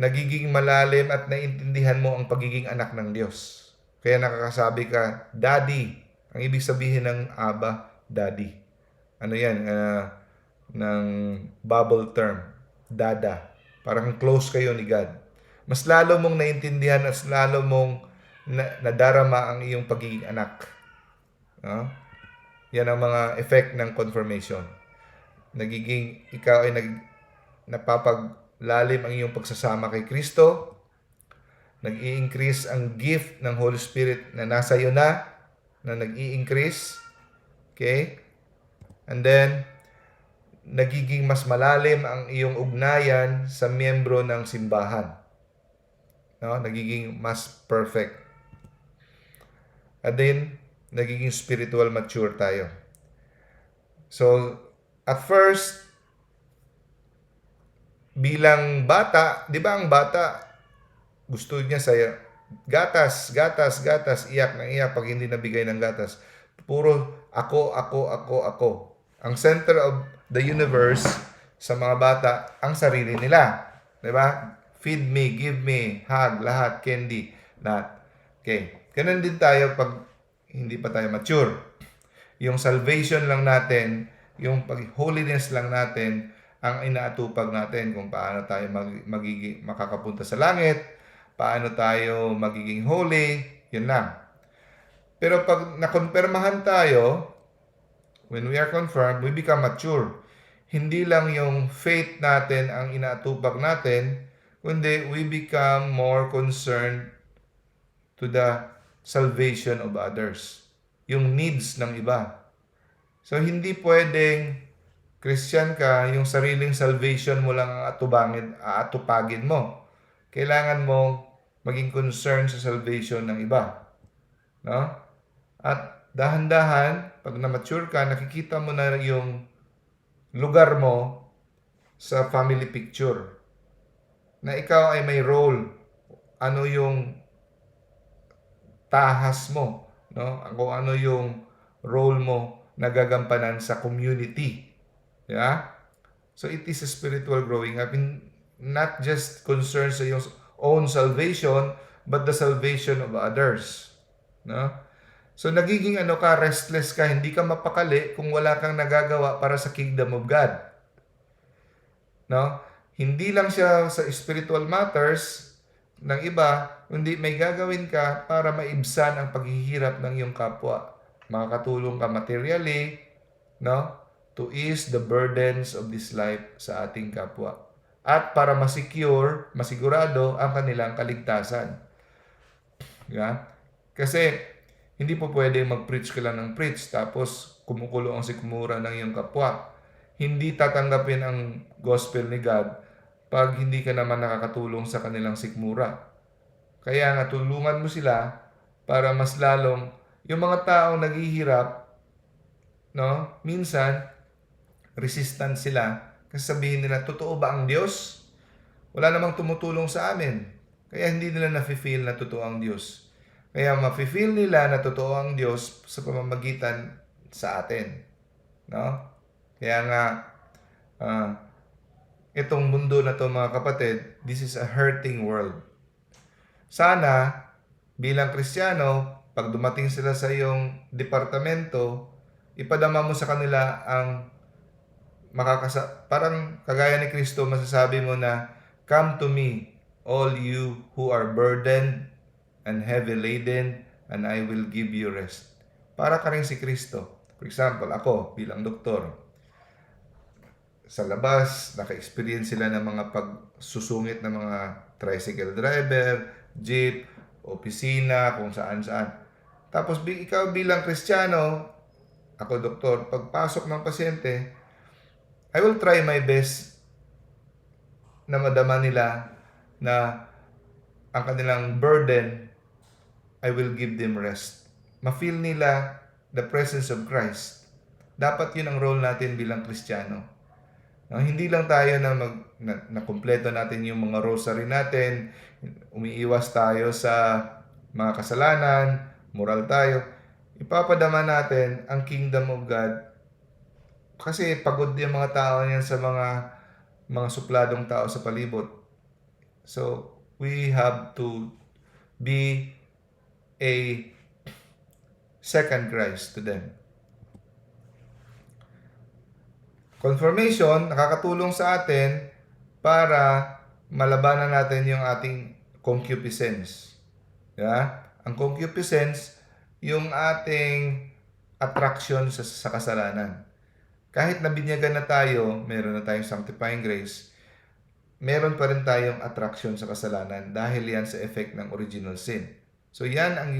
nagiging malalim at naintindihan mo ang pagiging anak ng Diyos. Kaya nakakasabi ka, Daddy. Ang ibig sabihin ng Aba, Daddy. Ano yan? Ng Bible term. Dada. Parang close kayo ni God. Mas lalo mong naintindihan at lalo mong nadarama ang iyong pagiging anak. No? Yan ang mga effect ng confirmation. Nagiging, ikaw ay napapaglalim ang iyong pagsasama kay Kristo. Nag-i-increase ang gift ng Holy Spirit na nasa iyo na nag-i-increase. Okay? And then, nagiging mas malalim ang iyong ugnayan sa miyembro ng simbahan. No? Nagiging mas perfect. And then, nagiging spiritual mature tayo. So, at first, bilang bata, di ba ang bata, gusto niya sa gatas, iyak na iyak pag hindi nabigay ng gatas. Puro ako. Ang center of the universe sa mga bata, ang sarili nila. Diba? Feed me, give me, hug, lahat, candy, lahat. Okay. Ganun din tayo pag hindi pa tayo mature. Yung salvation lang natin, yung holiness lang natin, ang inaatupag natin kung paano tayo makakapunta sa langit, paano tayo magiging holy, yun lang. Pero pag nakonfirmahan tayo, when we are confirmed, we become mature. Hindi lang yung faith natin ang inaatupag natin, kundi we become more concerned to the salvation of others. Yung needs ng iba. So, hindi pwedeng Christian ka, yung sariling salvation mo lang ang aatupagin mo. Kailangan mong maging concern sa salvation ng iba. No? At dahan-dahan, pag na-mature ka, nakikita mo na yung lugar mo sa family picture. Na ikaw ay may role. Ano yung tahas mo, no? Kung ano yung role mo na gagampanan sa community. Yeah? So it is a spiritual growing up, not just concerned sa iyong own salvation, but the salvation of others. No? So nagiging restless ka, hindi ka mapakali kung wala kang nagagawa para sa kingdom of God. No? Hindi lang siya sa spiritual matters ng iba, kundi may gagawin ka para maibsan ang paghihirap ng iyong kapwa. Makakatulong ka materially, no? To ease the burdens of this life sa ating kapwa. At para masigurado ang kanilang kaligtasan. Yeah? Kasi, hindi po pwede mag-preach ka lang ng preach tapos kumukulo ang sikmura ng iyong kapwa. Hindi tatanggapin ang gospel ni God pag hindi ka naman nakakatulong sa kanilang sikmura. Kaya nga, tulungan mo sila para mas lalong yung mga taong naghihirap, no? Minsan, resistant sila kasi sabihin nila, totoo ba ang Diyos? Wala namang tumutulong sa amin. Kaya hindi nila na-feel na totoo ang Diyos. Kaya mafe-feel nila na totoo ang Diyos sa pamamagitan sa atin, no? Kaya nga, itong mundo na to mga kapatid, this is a hurting world. Sana, bilang Kristiyano, pag dumating sila sa iyong departamento, ipadama mo sa kanila ang parang kagaya ni Kristo, masasabi mo na, "Come to me, all you who are burdened and heavy laden, and I will give you rest." Para ka rin si Kristo. For example, ako bilang doktor, sa labas, naka-experience sila ng mga pagsusungit ng mga tricycle driver, jeep, opisina, kung saan-saan. Tapos ikaw bilang Kristiyano, ako doktor, pagpasok ng pasyente, I will try my best na madama nila na ang kanilang burden, I will give them rest. Ma-feel nila the presence of Christ. Dapat yun ang role natin bilang Kristiyano. Hindi lang tayo na kumpleto natin yung mga rosary natin, umiiwas tayo sa mga kasalanan, moral tayo. Ipapadama natin ang kingdom of God. Kasi pagod yung mga tao niyan sa mga supladong tao sa palibot. So, we have to be a second Christ to them. Confirmation, nakakatulong sa atin para malabanan natin yung ating concupiscence. Yeah? Ang concupiscence, yung ating attraction sa kasalanan. Kahit nabinyagan na tayo, meron na tayong sanctifying grace, meron pa rin tayong attraction sa kasalanan dahil yan sa effect ng original sin. So yan ang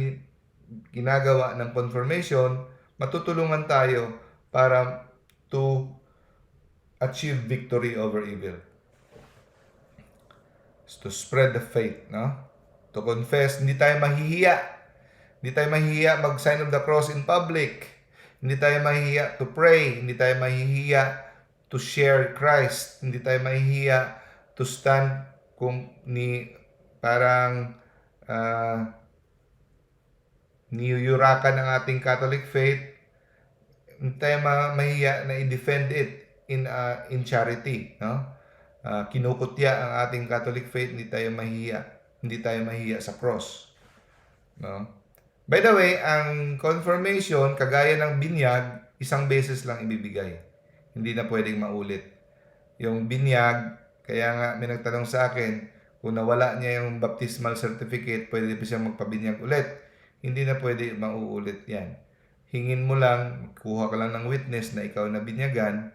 ginagawa ng confirmation, matutulungan tayo para to achieve victory over evil. To spread the faith, no? To confess, hindi tayo mahihiya. Hindi tayo mahihiya mag-sign of the cross in public. Hindi tayo mahihiya to pray. Hindi tayo mahihiya to share Christ. Hindi tayo mahihiya to stand parang niyuyurakan ng ating Catholic faith. Hindi tayo mahihiya na i-defend it in charity, no? Kinukutya ang ating Catholic faith, hindi tayo mahihiya sa cross, no? By the way, ang confirmation kagaya ng binyag, isang beses lang ibibigay, hindi na pwedeng maulit. Yung binyag, kaya nga may nagtanong sa akin kung nawala niya yung baptismal certificate, pwede pa siyang magpabinyag ulit. Hindi na pwede mauulit yan. Hingin mo lang, kuha ka lang ng witness na ikaw na binyagan.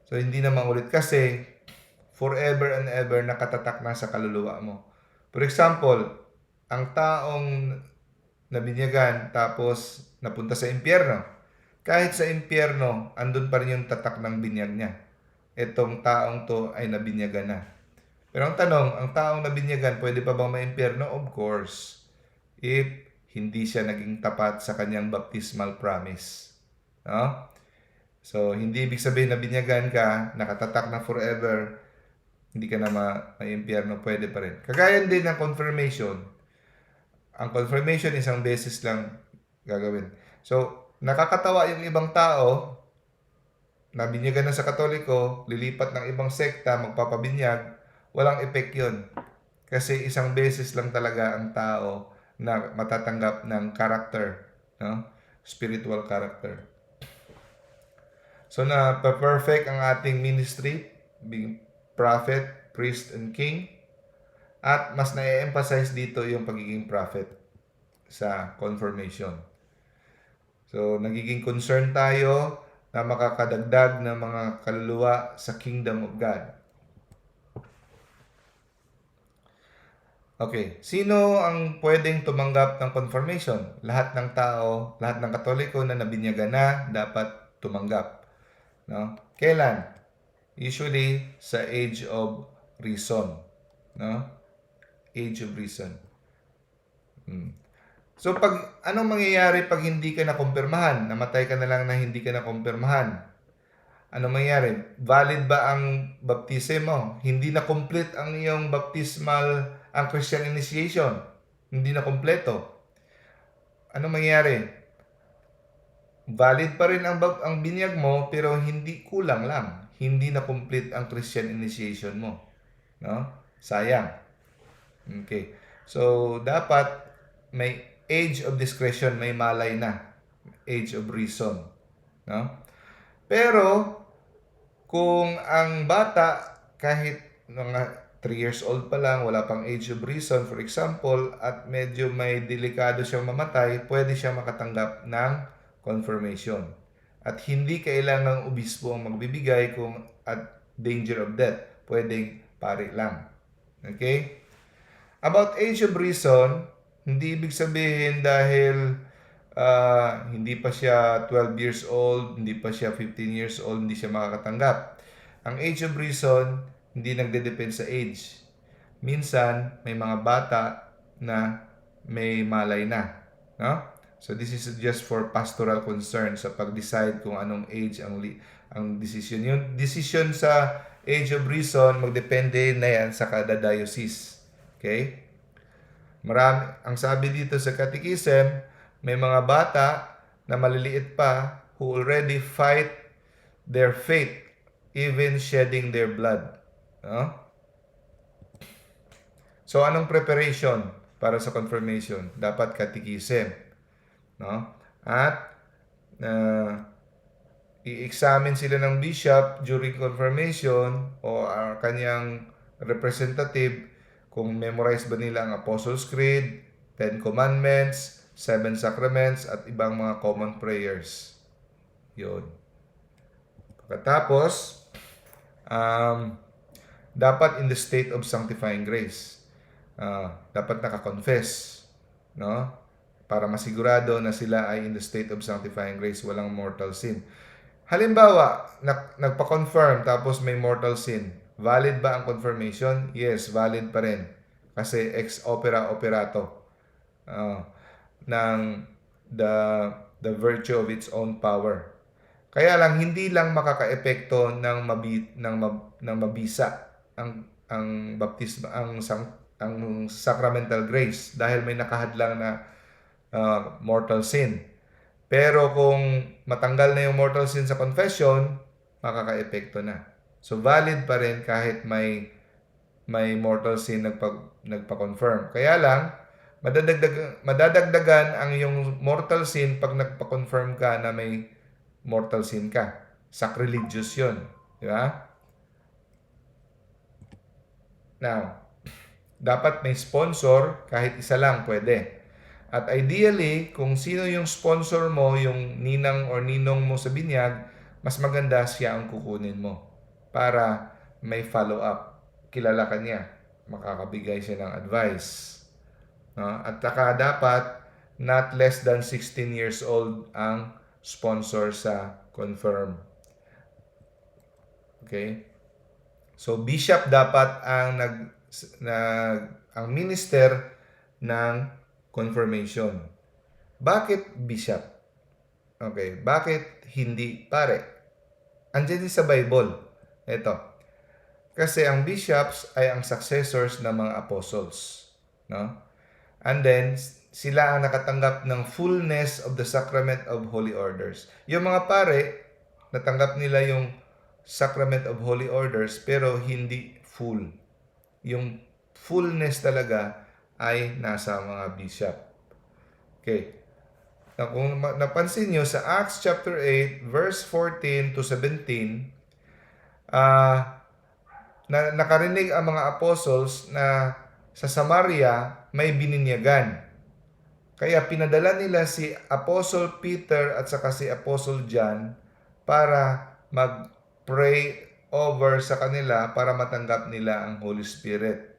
So hindi na maulit kasi forever and ever nakatatak na sa kaluluwa mo. For example, ang taong nabinyagan tapos napunta sa impyerno, kahit sa impyerno, andun pa rin yung tatak ng binyag niya. Itong taong to ay nabinyagan na. Pero ang tanong, ang taong nabinyagan, pwede pa bang maimpyerno? Of course. If hindi siya naging tapat sa kanyang baptismal promise. No? So, hindi ibig sabihin na binyagan ka, nakatatak na forever, hindi ka na ma-impyerno, pwede pa rin. Kagaya din ng confirmation. Ang confirmation, isang beses lang gagawin. So, nakakatawa yung ibang tao, nabinyagan na sa Katoliko, lilipat ng ibang sekta, magpapabinyag, walang effect yun. Kasi isang beses lang talaga ang tao na matatanggap ng character, no? Spiritual character. So na perfect ang ating ministry, being prophet, priest, and king. At mas na-emphasize dito yung pagiging prophet sa confirmation. So nagiging concern tayo na makakadagdag ng mga kaluluwa sa kingdom of God. Okay, sino ang pwedeng tumanggap ng confirmation? Lahat ng tao, lahat ng Katoliko na nabinyagan na dapat tumanggap. No? Kailan? Usually sa age of reason, no? Age of reason. So anong mangyayari pag hindi ka nakumpirmahan? Namatay ka na lang na hindi ka nakumpirmahan. Anong mangyayari? Valid ba ang baptism mo? Hindi na complete ang iyong baptismal, ang Christian initiation. hindi na kumpleto. Anong mangyayari? Valid pa rin ang binyag mo, pero hindi, kulang lang. Hindi na complete ang Christian initiation mo. No? Sayang. Okay. So, dapat may age of discretion, may malay na. Age of reason. No? Pero, kung ang bata, kahit mga 3 years old pa lang, wala pang age of reason, for example, at medyo may delikado siyang mamatay, pwede siyang makatanggap ng confirmation. At hindi kailangang obispo ang magbibigay kung at danger of death. Pwedeng pari lang. Okay? About age of reason, hindi ibig sabihin dahil hindi pa siya 12 years old, hindi pa siya 15 years old, hindi siya makakatanggap. Ang age of reason, hindi nagde-depend sa age. Minsan, may mga bata na may malay na. No? So, this is just for pastoral concern sa pag-decide kung anong age ang decision. Yung decision sa age of reason, magdepende na yan sa kada diocese. Okay? Ang sabi dito sa Catechism, may mga bata na maliliit pa who already fight their faith, even shedding their blood. No? So, anong preparation para sa confirmation? Dapat catechism. No? At i-examine sila ng bishop during confirmation o kanyang representative kung memorize ba nila ang Apostles' Creed, 10 Commandments, 7 Sacraments, at ibang mga common prayers. Yun. Pagkatapos, dapat in the state of sanctifying grace. Dapat nakakonfess, no? Para masigurado na sila ay in the state of sanctifying grace, walang mortal sin. Halimbawa, nagpa-confirm tapos may mortal sin. Valid ba ang confirmation? Yes, valid pa rin. Kasi ex opera operato ng the virtue of its own power. Kaya lang hindi lang makakaepekto ng mabisa ang baptisma, ang sacramental grace dahil may nakahadlang na mortal sin. Pero kung matanggal na yung mortal sin sa confession, makakaepekto na. So valid pa rin kahit may mortal sin nagpa-confirm. Kaya lang madadagdagan ang yung mortal sin pag nagpa-confirm ka na may mortal sin ka. Sacrilegious 'yun, di ba? Now, dapat may sponsor, kahit isa lang pwede. At ideally, kung sino yung sponsor mo, yung ninang or ninong mo sa binyag, mas maganda siya ang kukunin mo para may follow-up. Kilala ka niya, makakabigay siya ng advice. No? At saka dapat not less than 16 years old ang sponsor sa confirm. Okay? So, bishop dapat ang ang minister ng confirmation. Bakit bishop? Okay, bakit hindi pare? Andiyan din sa Bible. Ito. Kasi ang bishops ay ang successors ng mga apostles, no? And then sila ang nakatanggap ng fullness of the sacrament of holy orders. Yung mga pare, natanggap nila yung sacrament of holy orders pero hindi full. Yung fullness talaga ay nasa mga bishop. Okay. Na kung napansin nyo sa Acts chapter 8 verse 14 to 17, nakarinig ang mga apostles na sa Samaria may bininyagan. Kaya pinadala nila si Apostle Peter at saka si Apostle John para mag-pray over sa kanila para matanggap nila ang Holy Spirit.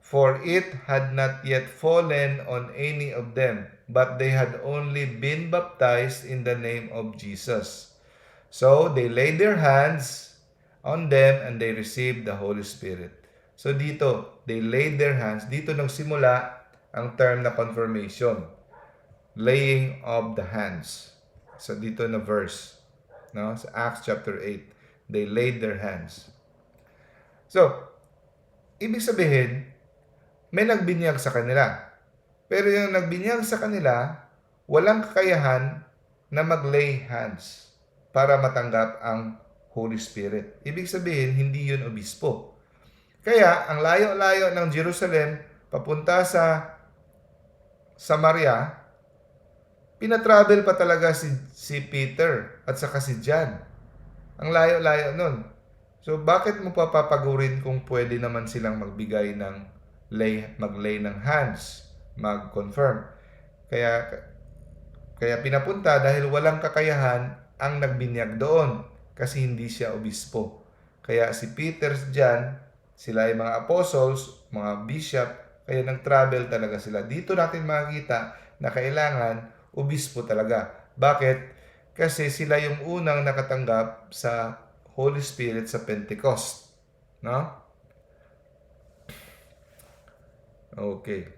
For it had not yet fallen on any of them, but they had only been baptized in the name of Jesus. So they laid their hands on them and they received the Holy Spirit. So dito, they laid their hands. Dito nagsimula ang term na confirmation. Laying of the hands. So dito na verse. No? Sa Acts chapter 8. They laid their hands. So, ibig sabihin, may nagbinyag sa kanila. Pero yung nagbinyag sa kanila, walang kakayahan na mag-lay hands para matanggap ang Holy Spirit. Ibig sabihin, hindi yun obispo. Kaya, ang layo-layo ng Jerusalem papunta sa Samaria, pinatravel pa talaga si Peter at saka si John. Ang layo-layo nun. So, bakit mo papapagurin kung pwede naman silang magbigay ng mag-lay ng hands, mag-confirm? Kaya pinapunta dahil walang kakayahan ang nagbinyag doon kasi hindi siya obispo. Kaya si Peter, John, sila ay mga apostles, mga bishop, kaya nag-travel talaga sila. Dito natin makikita na kailangan obispo talaga. Bakit? Kasi sila yung unang nakatanggap sa Holy Spirit sa Pentecost. No? Okay.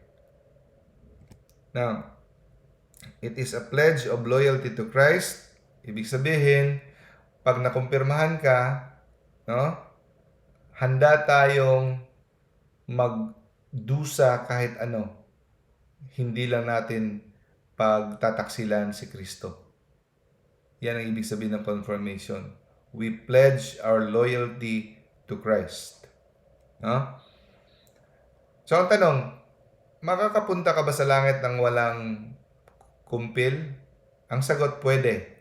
Now, it is a pledge of loyalty to Christ. Ibig sabihin, pag nakumpirmahan ka, no, handa tayong magdusa kahit ano. Hindi lang natin pagtataksilan si Kristo. Yan ang ibig sabihin ng confirmation. We pledge our loyalty to Christ. No? So, ang tanong, makakapunta ka ba sa langit ng walang kumpil? Ang sagot, pwede.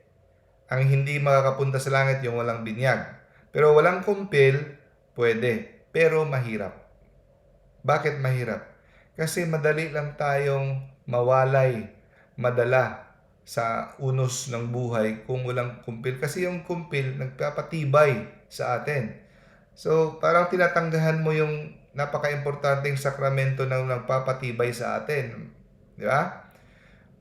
Ang hindi makakapunta sa langit yung walang binyag. Pero walang kumpil, pwede. Pero mahirap. Bakit mahirap? Kasi madali lang tayong mawalay, madala sa unos ng buhay kung walang kumpil. Kasi yung kumpil nagpapatibay sa atin. So, parang tinatanggahan mo yung napaka-importanteng sakramento na nagpapatibay sa atin. Di ba?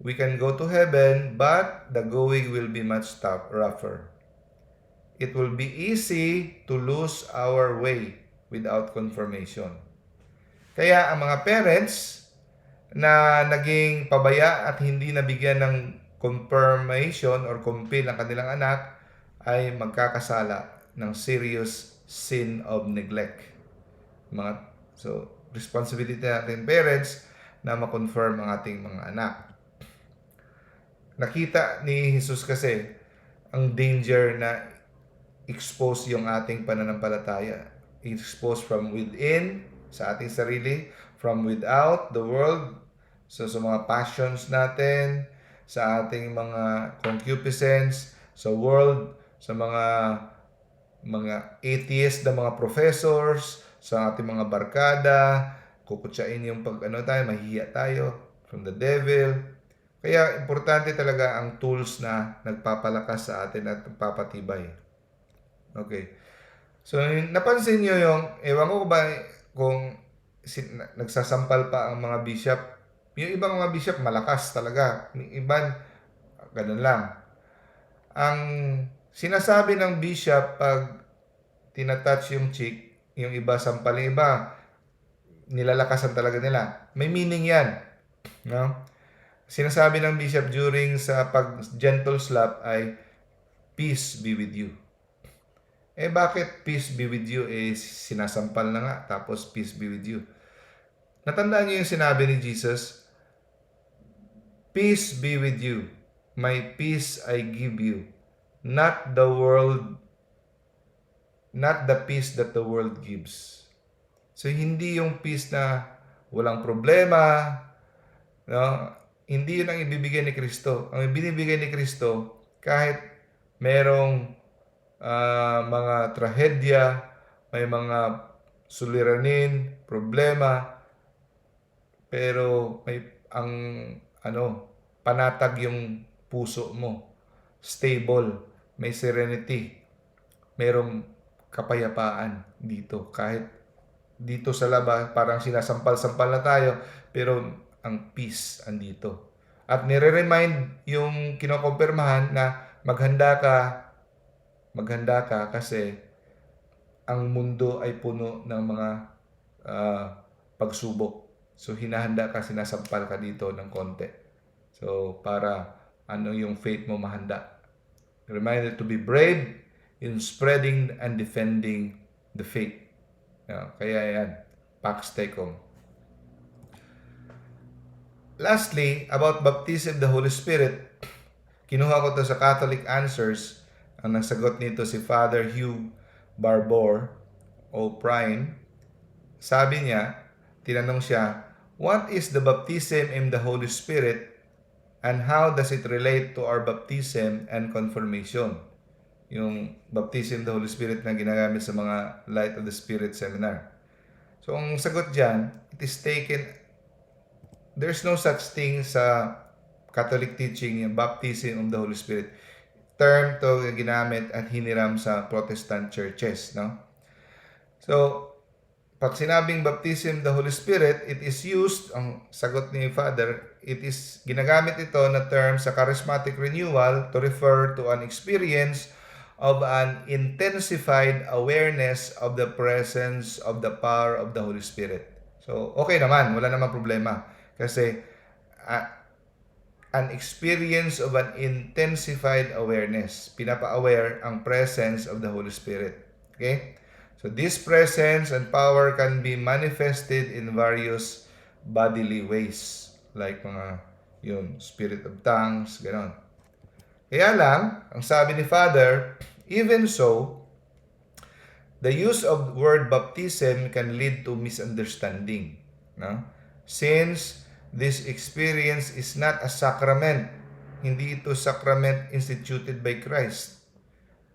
We can go to heaven, but the going will be much rougher. It will be easy to lose our way without confirmation. Kaya ang mga parents na naging pabaya at hindi nabigyan ng confirmation or kumpil ang kanilang anak ay magkakasala ng serious sin of neglect. So, responsibility natin parents na ma-confirm ang ating mga anak. Nakita ni Jesus kasi ang danger na expose yung ating pananampalataya. Expose from within, sa ating sarili, from without, the world, so sa mga passions natin, sa ating mga concupiscence, sa world, sa mga atheist na mga professors, sa ating mga barkada, kukutsain yung mahihiya tayo from the devil. Kaya importante talaga ang tools na nagpapalakas sa atin at nagpapatibay. Okay. So, napansin nyo yung, ewan ko ba kung nagsasampal pa ang mga bishop. Yung ibang mga bishop malakas talaga. Yung iban, ganun lang. Ang sinasabi ng bishop pag tinatouch yung chick, yung iba sampal, yung iba, nilalakasan talaga nila. May meaning yan. No? Sinasabi ng bishop during sa pag gentle slap ay, peace be with you. Bakit peace be with you? Sinasampal na nga, tapos peace be with you. Natandaan niyo yung sinabi ni Jesus, peace be with you. My peace I give you. Not the peace that the world gives. So, hindi yung peace na walang problema, no? Hindi yun ang ibibigay ni Kristo. Ang ibinibigay ni Kristo, kahit merong mga trahedya, may mga suliranin, problema, pero may panatag yung puso mo, stable, may serenity, merong kapayapaan dito. Kahit dito sa labas, parang sinasampal-sampal na tayo, pero ang peace andito. At nire-remind yung kinokompirmahan na maghanda ka kasi ang mundo ay puno ng mga pagsubok. So, hinahanda ka, sinasampal ka dito ng konti. So, para yung faith mo mahanda. Reminder to be brave in spreading and defending the faith. Kaya yan, Pax Tecum. Lastly, about baptism of the Holy Spirit, kinuha ko to sa Catholic Answers. Ang nagsagot nito si Father Hugh Barbour o Prime. Sabi niya, tinanong siya, what is the baptism in the Holy Spirit and how does it relate to our baptism and confirmation? Yung baptism of the Holy Spirit na ginagamit sa mga Light of the Spirit seminar. So, ang sagot dyan, it is taken, there's no such thing sa Catholic teaching, yung baptism of the Holy Spirit. Term to ginamit at hiniram sa Protestant churches, no? So, pag sinabing baptism of the Holy Spirit, it is used, ang sagot ni Father, it is ginagamit ito na term sa charismatic renewal to refer to an experience of an intensified awareness of the presence of the power of the Holy Spirit. So, okay naman, wala namang problema. Kasi, an experience of an intensified awareness. Pinapa-aware ang presence of the Holy Spirit. Okay? So, this presence and power can be manifested in various bodily ways. Like yung spirit of tongues, gano'n. Kaya lang, ang sabi ni Father, even so, the use of word baptism can lead to misunderstanding. No? Since this experience is not a sacrament, hindi ito sacrament instituted by Christ.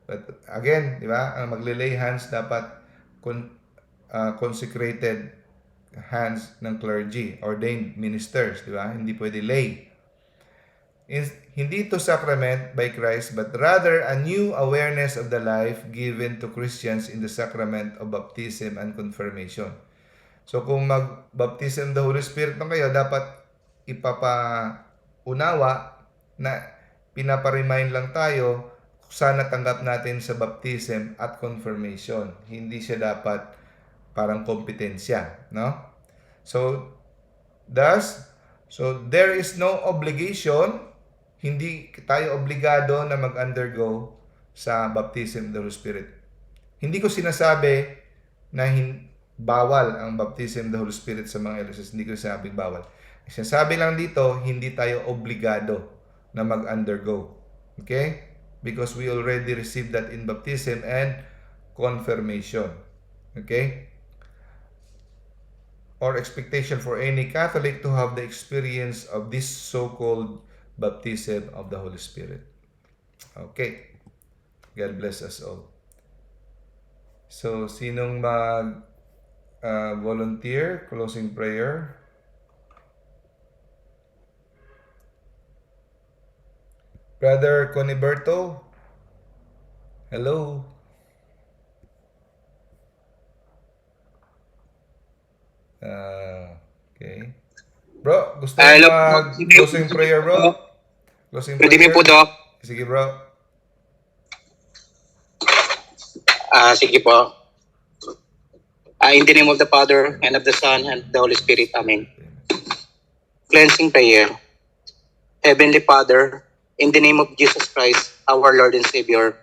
But again, di ba, ang magle-lay hands dapat consecrated hands ng clergy, ordained ministers, di ba? Hindi pwede lay. Hindi ito sacrament by Christ, but rather a new awareness of the life given to Christians in the sacrament of baptism and confirmation. So kung mag-baptism the Holy Spirit man kayo, dapat ipapaunawa na pinapa-remind lang tayo kung saan natanggap natin sa baptism at confirmation. Hindi siya dapat parang kompetensya, no? So there is no obligation, hindi tayo obligado na mag-undergo sa baptism of the Holy Spirit. Hindi ko sinasabi na bawal ang baptism of the Holy Spirit sa mga LSS. Hindi ko sinabing bawal. Sinasabi lang dito, hindi tayo obligado na mag-undergo. Okay? Because we already received that in baptism and confirmation. Okay? Or expectation for any Catholic to have the experience of this so-called baptism of the Holy Spirit. Okay. God bless us all. So, sinong volunteer, closing prayer? Brother Coniberto? Hello? Okay. Bro, gusto mo mag-closing prayer, bro? Closing prayer? Pwede po, Doc. Sige, bro. Sige po. In the name of the Father, and of the Son, and of the Holy Spirit. Amen. Cleansing prayer. Heavenly Father, in the name of Jesus Christ, our Lord and Savior,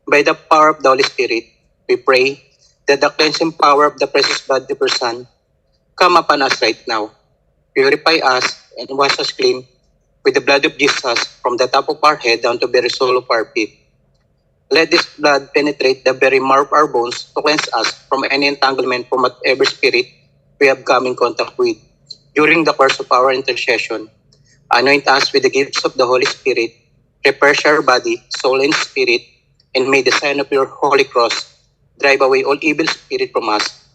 by the power of the Holy Spirit, we pray that the cleansing power of the precious blood of your Son come upon us right now. Purify us and wash us clean with the blood of Jesus from the top of our head down to the very sole of our feet. Let this blood penetrate the very marrow of our bones to cleanse us from any entanglement from whatever spirit we have come in contact with. During the course of our intercession, anoint us with the gifts of the Holy Spirit, prepare our body, soul, and spirit, and may the sign of your Holy Cross drive away all evil spirit from us.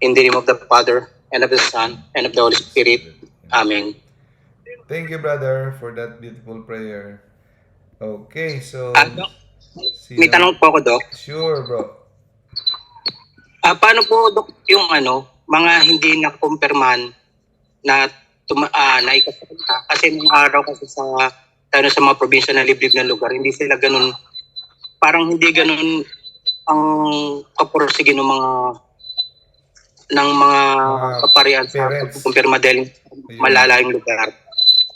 In the name of the Father, and of the Son, and of the Holy Spirit. Amen. Thank you, brother, for that beautiful prayer. Okay, so... Doc, may tanong po ako, Doc. Sure, bro. Paano po, Doc, yung mga hindi na-kumpirmahan na naikasal na? Kasi mga araw kasi sa mga probinsya na liblib na lugar, hindi sila ganun, parang hindi ganun ang kapursige ng mga kaparian sa pagkumpirma dahil malalayong lugar.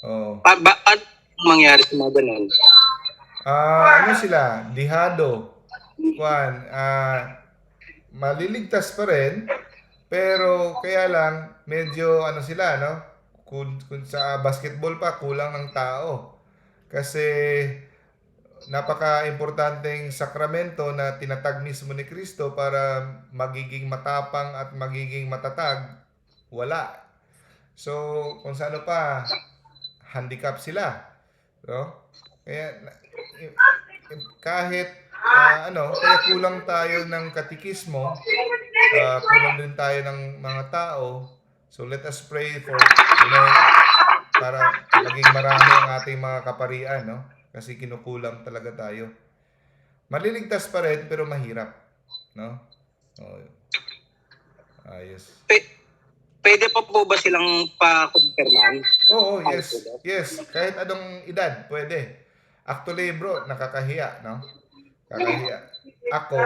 Oh. Ano mangyari sa mga ganun? Ano sila? Dihado. Maliligtas pa rin, pero kaya lang medyo sila, no? kung sa basketball pa, kulang ng tao. Kasi napaka-importanteng sakramento na tinatag mismo ni Kristo para magiging matapang at magiging matatag, wala. So, kung sa ano pa, handicap sila. No? Kaya, kahit, kaya kulang tayo ng katikismo, kulang din tayo ng mga tao. So, let us pray for, para maging marami ang ating mga kaparian, no? Kasi kinukulang talaga tayo. Maliligtas pa rin, pero mahirap. No? Oh, ayos. Pwede pa po ba silang pa-confirman? Oo, yes. Yes. Kahit anong edad, pwede. Actually, bro, nakakahiya, no? Kakahiya. Ako,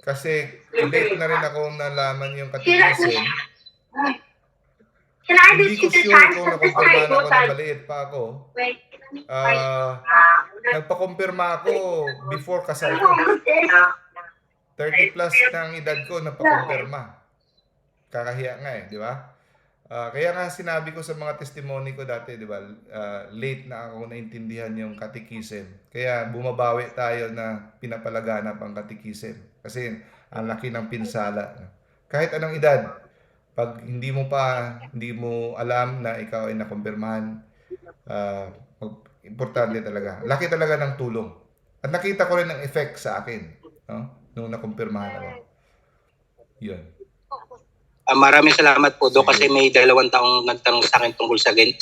kasi late na rin ako nalaman yung catechism. Hindi ko sure kung nakumpirmahan ako na maliit pa ako. Nagpakumpirma ako before kasal ko. 30 plus na ang edad ko, napakumpirma. Kakahiya nga di ba? Kaya nga sinabi ko sa mga testimony ko dati, di ba? Late na ako naintindihan yung catechism. Kaya bumabawi tayo na pinapalaganap ang catechism. Kasi ang laki ng pinsala. Kahit anong edad, pag hindi mo alam na ikaw ay nakumpirmahan, importante talaga. Laki talaga ng tulong. At nakita ko rin ang effect sa akin, no? Nung nakumpirmahan ako. Yun. Maraming salamat po, Dok, kasi may 2 taong nagtanong sa akin tungkol sa hindi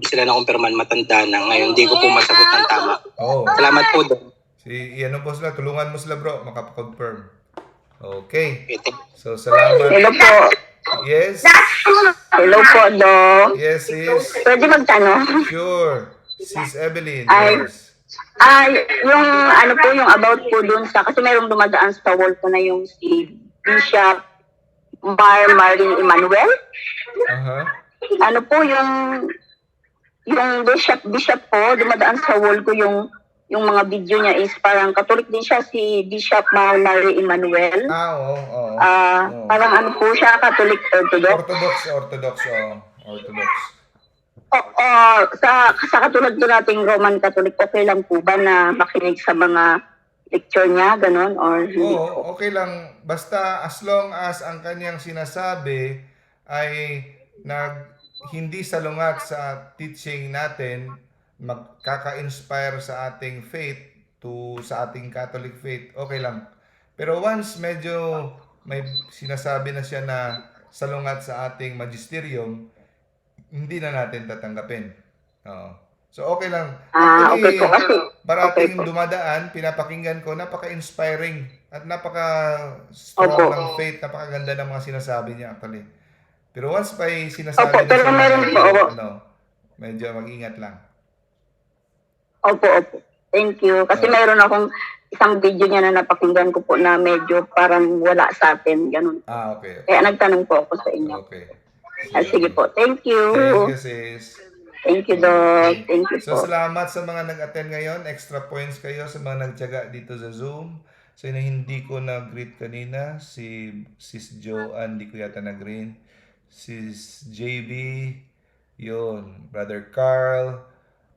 sila nakumpirman, matanda na. Ngayon, hindi ko po masagot ng tama. Salamat po, Dok. Mo sila, tulungan mo sila, bro, makapakonfirm. Okay. So, salamat. Hello po. Yes. Hello po, Dok. Yes, sis. Pwede magtanong? Sure. Sis Evelyn, Ay. yes. Yung yung about po dun sa, kasi mayroong dumadaan sa wall ko na yung si Bishop Marie Emmanuel. Ano po yung bishop po, dumadaan sa wall ko yung mga video niya is parang Catholic din siya, si Bishop Marie Emmanuel. Oo. Parang ano po siya, Catholic Orthodox. Sa katulad po nating Roman Catholic, okay lang po ba na makinig sa mga lecture niya, ganon? Or hindi po? Oo, okay lang. Basta as long as ang kanyang sinasabi ay hindi salungat sa teaching natin, magkaka-inspire sa ating faith sa ating Catholic faith, okay lang. Pero once medyo may sinasabi na siya na salungat sa ating magisterium, hindi na natin tatanggapin. So, okay lang. Okay po. Parating dumadaan, pinapakinggan ko, napaka-inspiring at napaka-strong ng faith, napakaganda ng mga sinasabi niya actually. Pero once pa sinasabi pero meron po, medyo mag-ingat lang. Opo. Thank you. Kasi meron akong isang video niya na napakinggan ko po na medyo parang wala sa atin, ganun. Okay. Kaya nagtanong po ako sa inyo. Okay. Sige po. Thank you. Thank you, sis. Thank you, Doc. Thank you So, po. salamat sa mga nag-attend ngayon. Extra points kayo sa mga nagtiyaga dito sa Zoom. So, hindi ko na-greet kanina. Si Sis Joanne, hindi ko yata na-greet. Sis JB, yun. Brother Carl,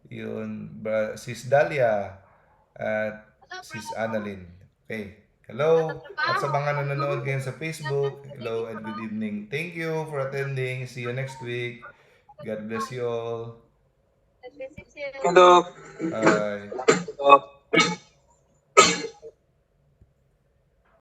yun. Sis Dalia, at Sis Annalyn. Okay. Hello. At sa mga nanonood ngayon sa Facebook, hello and good evening. Thank you for attending. See you next week. God bless you all. Hello. Bye. Hello.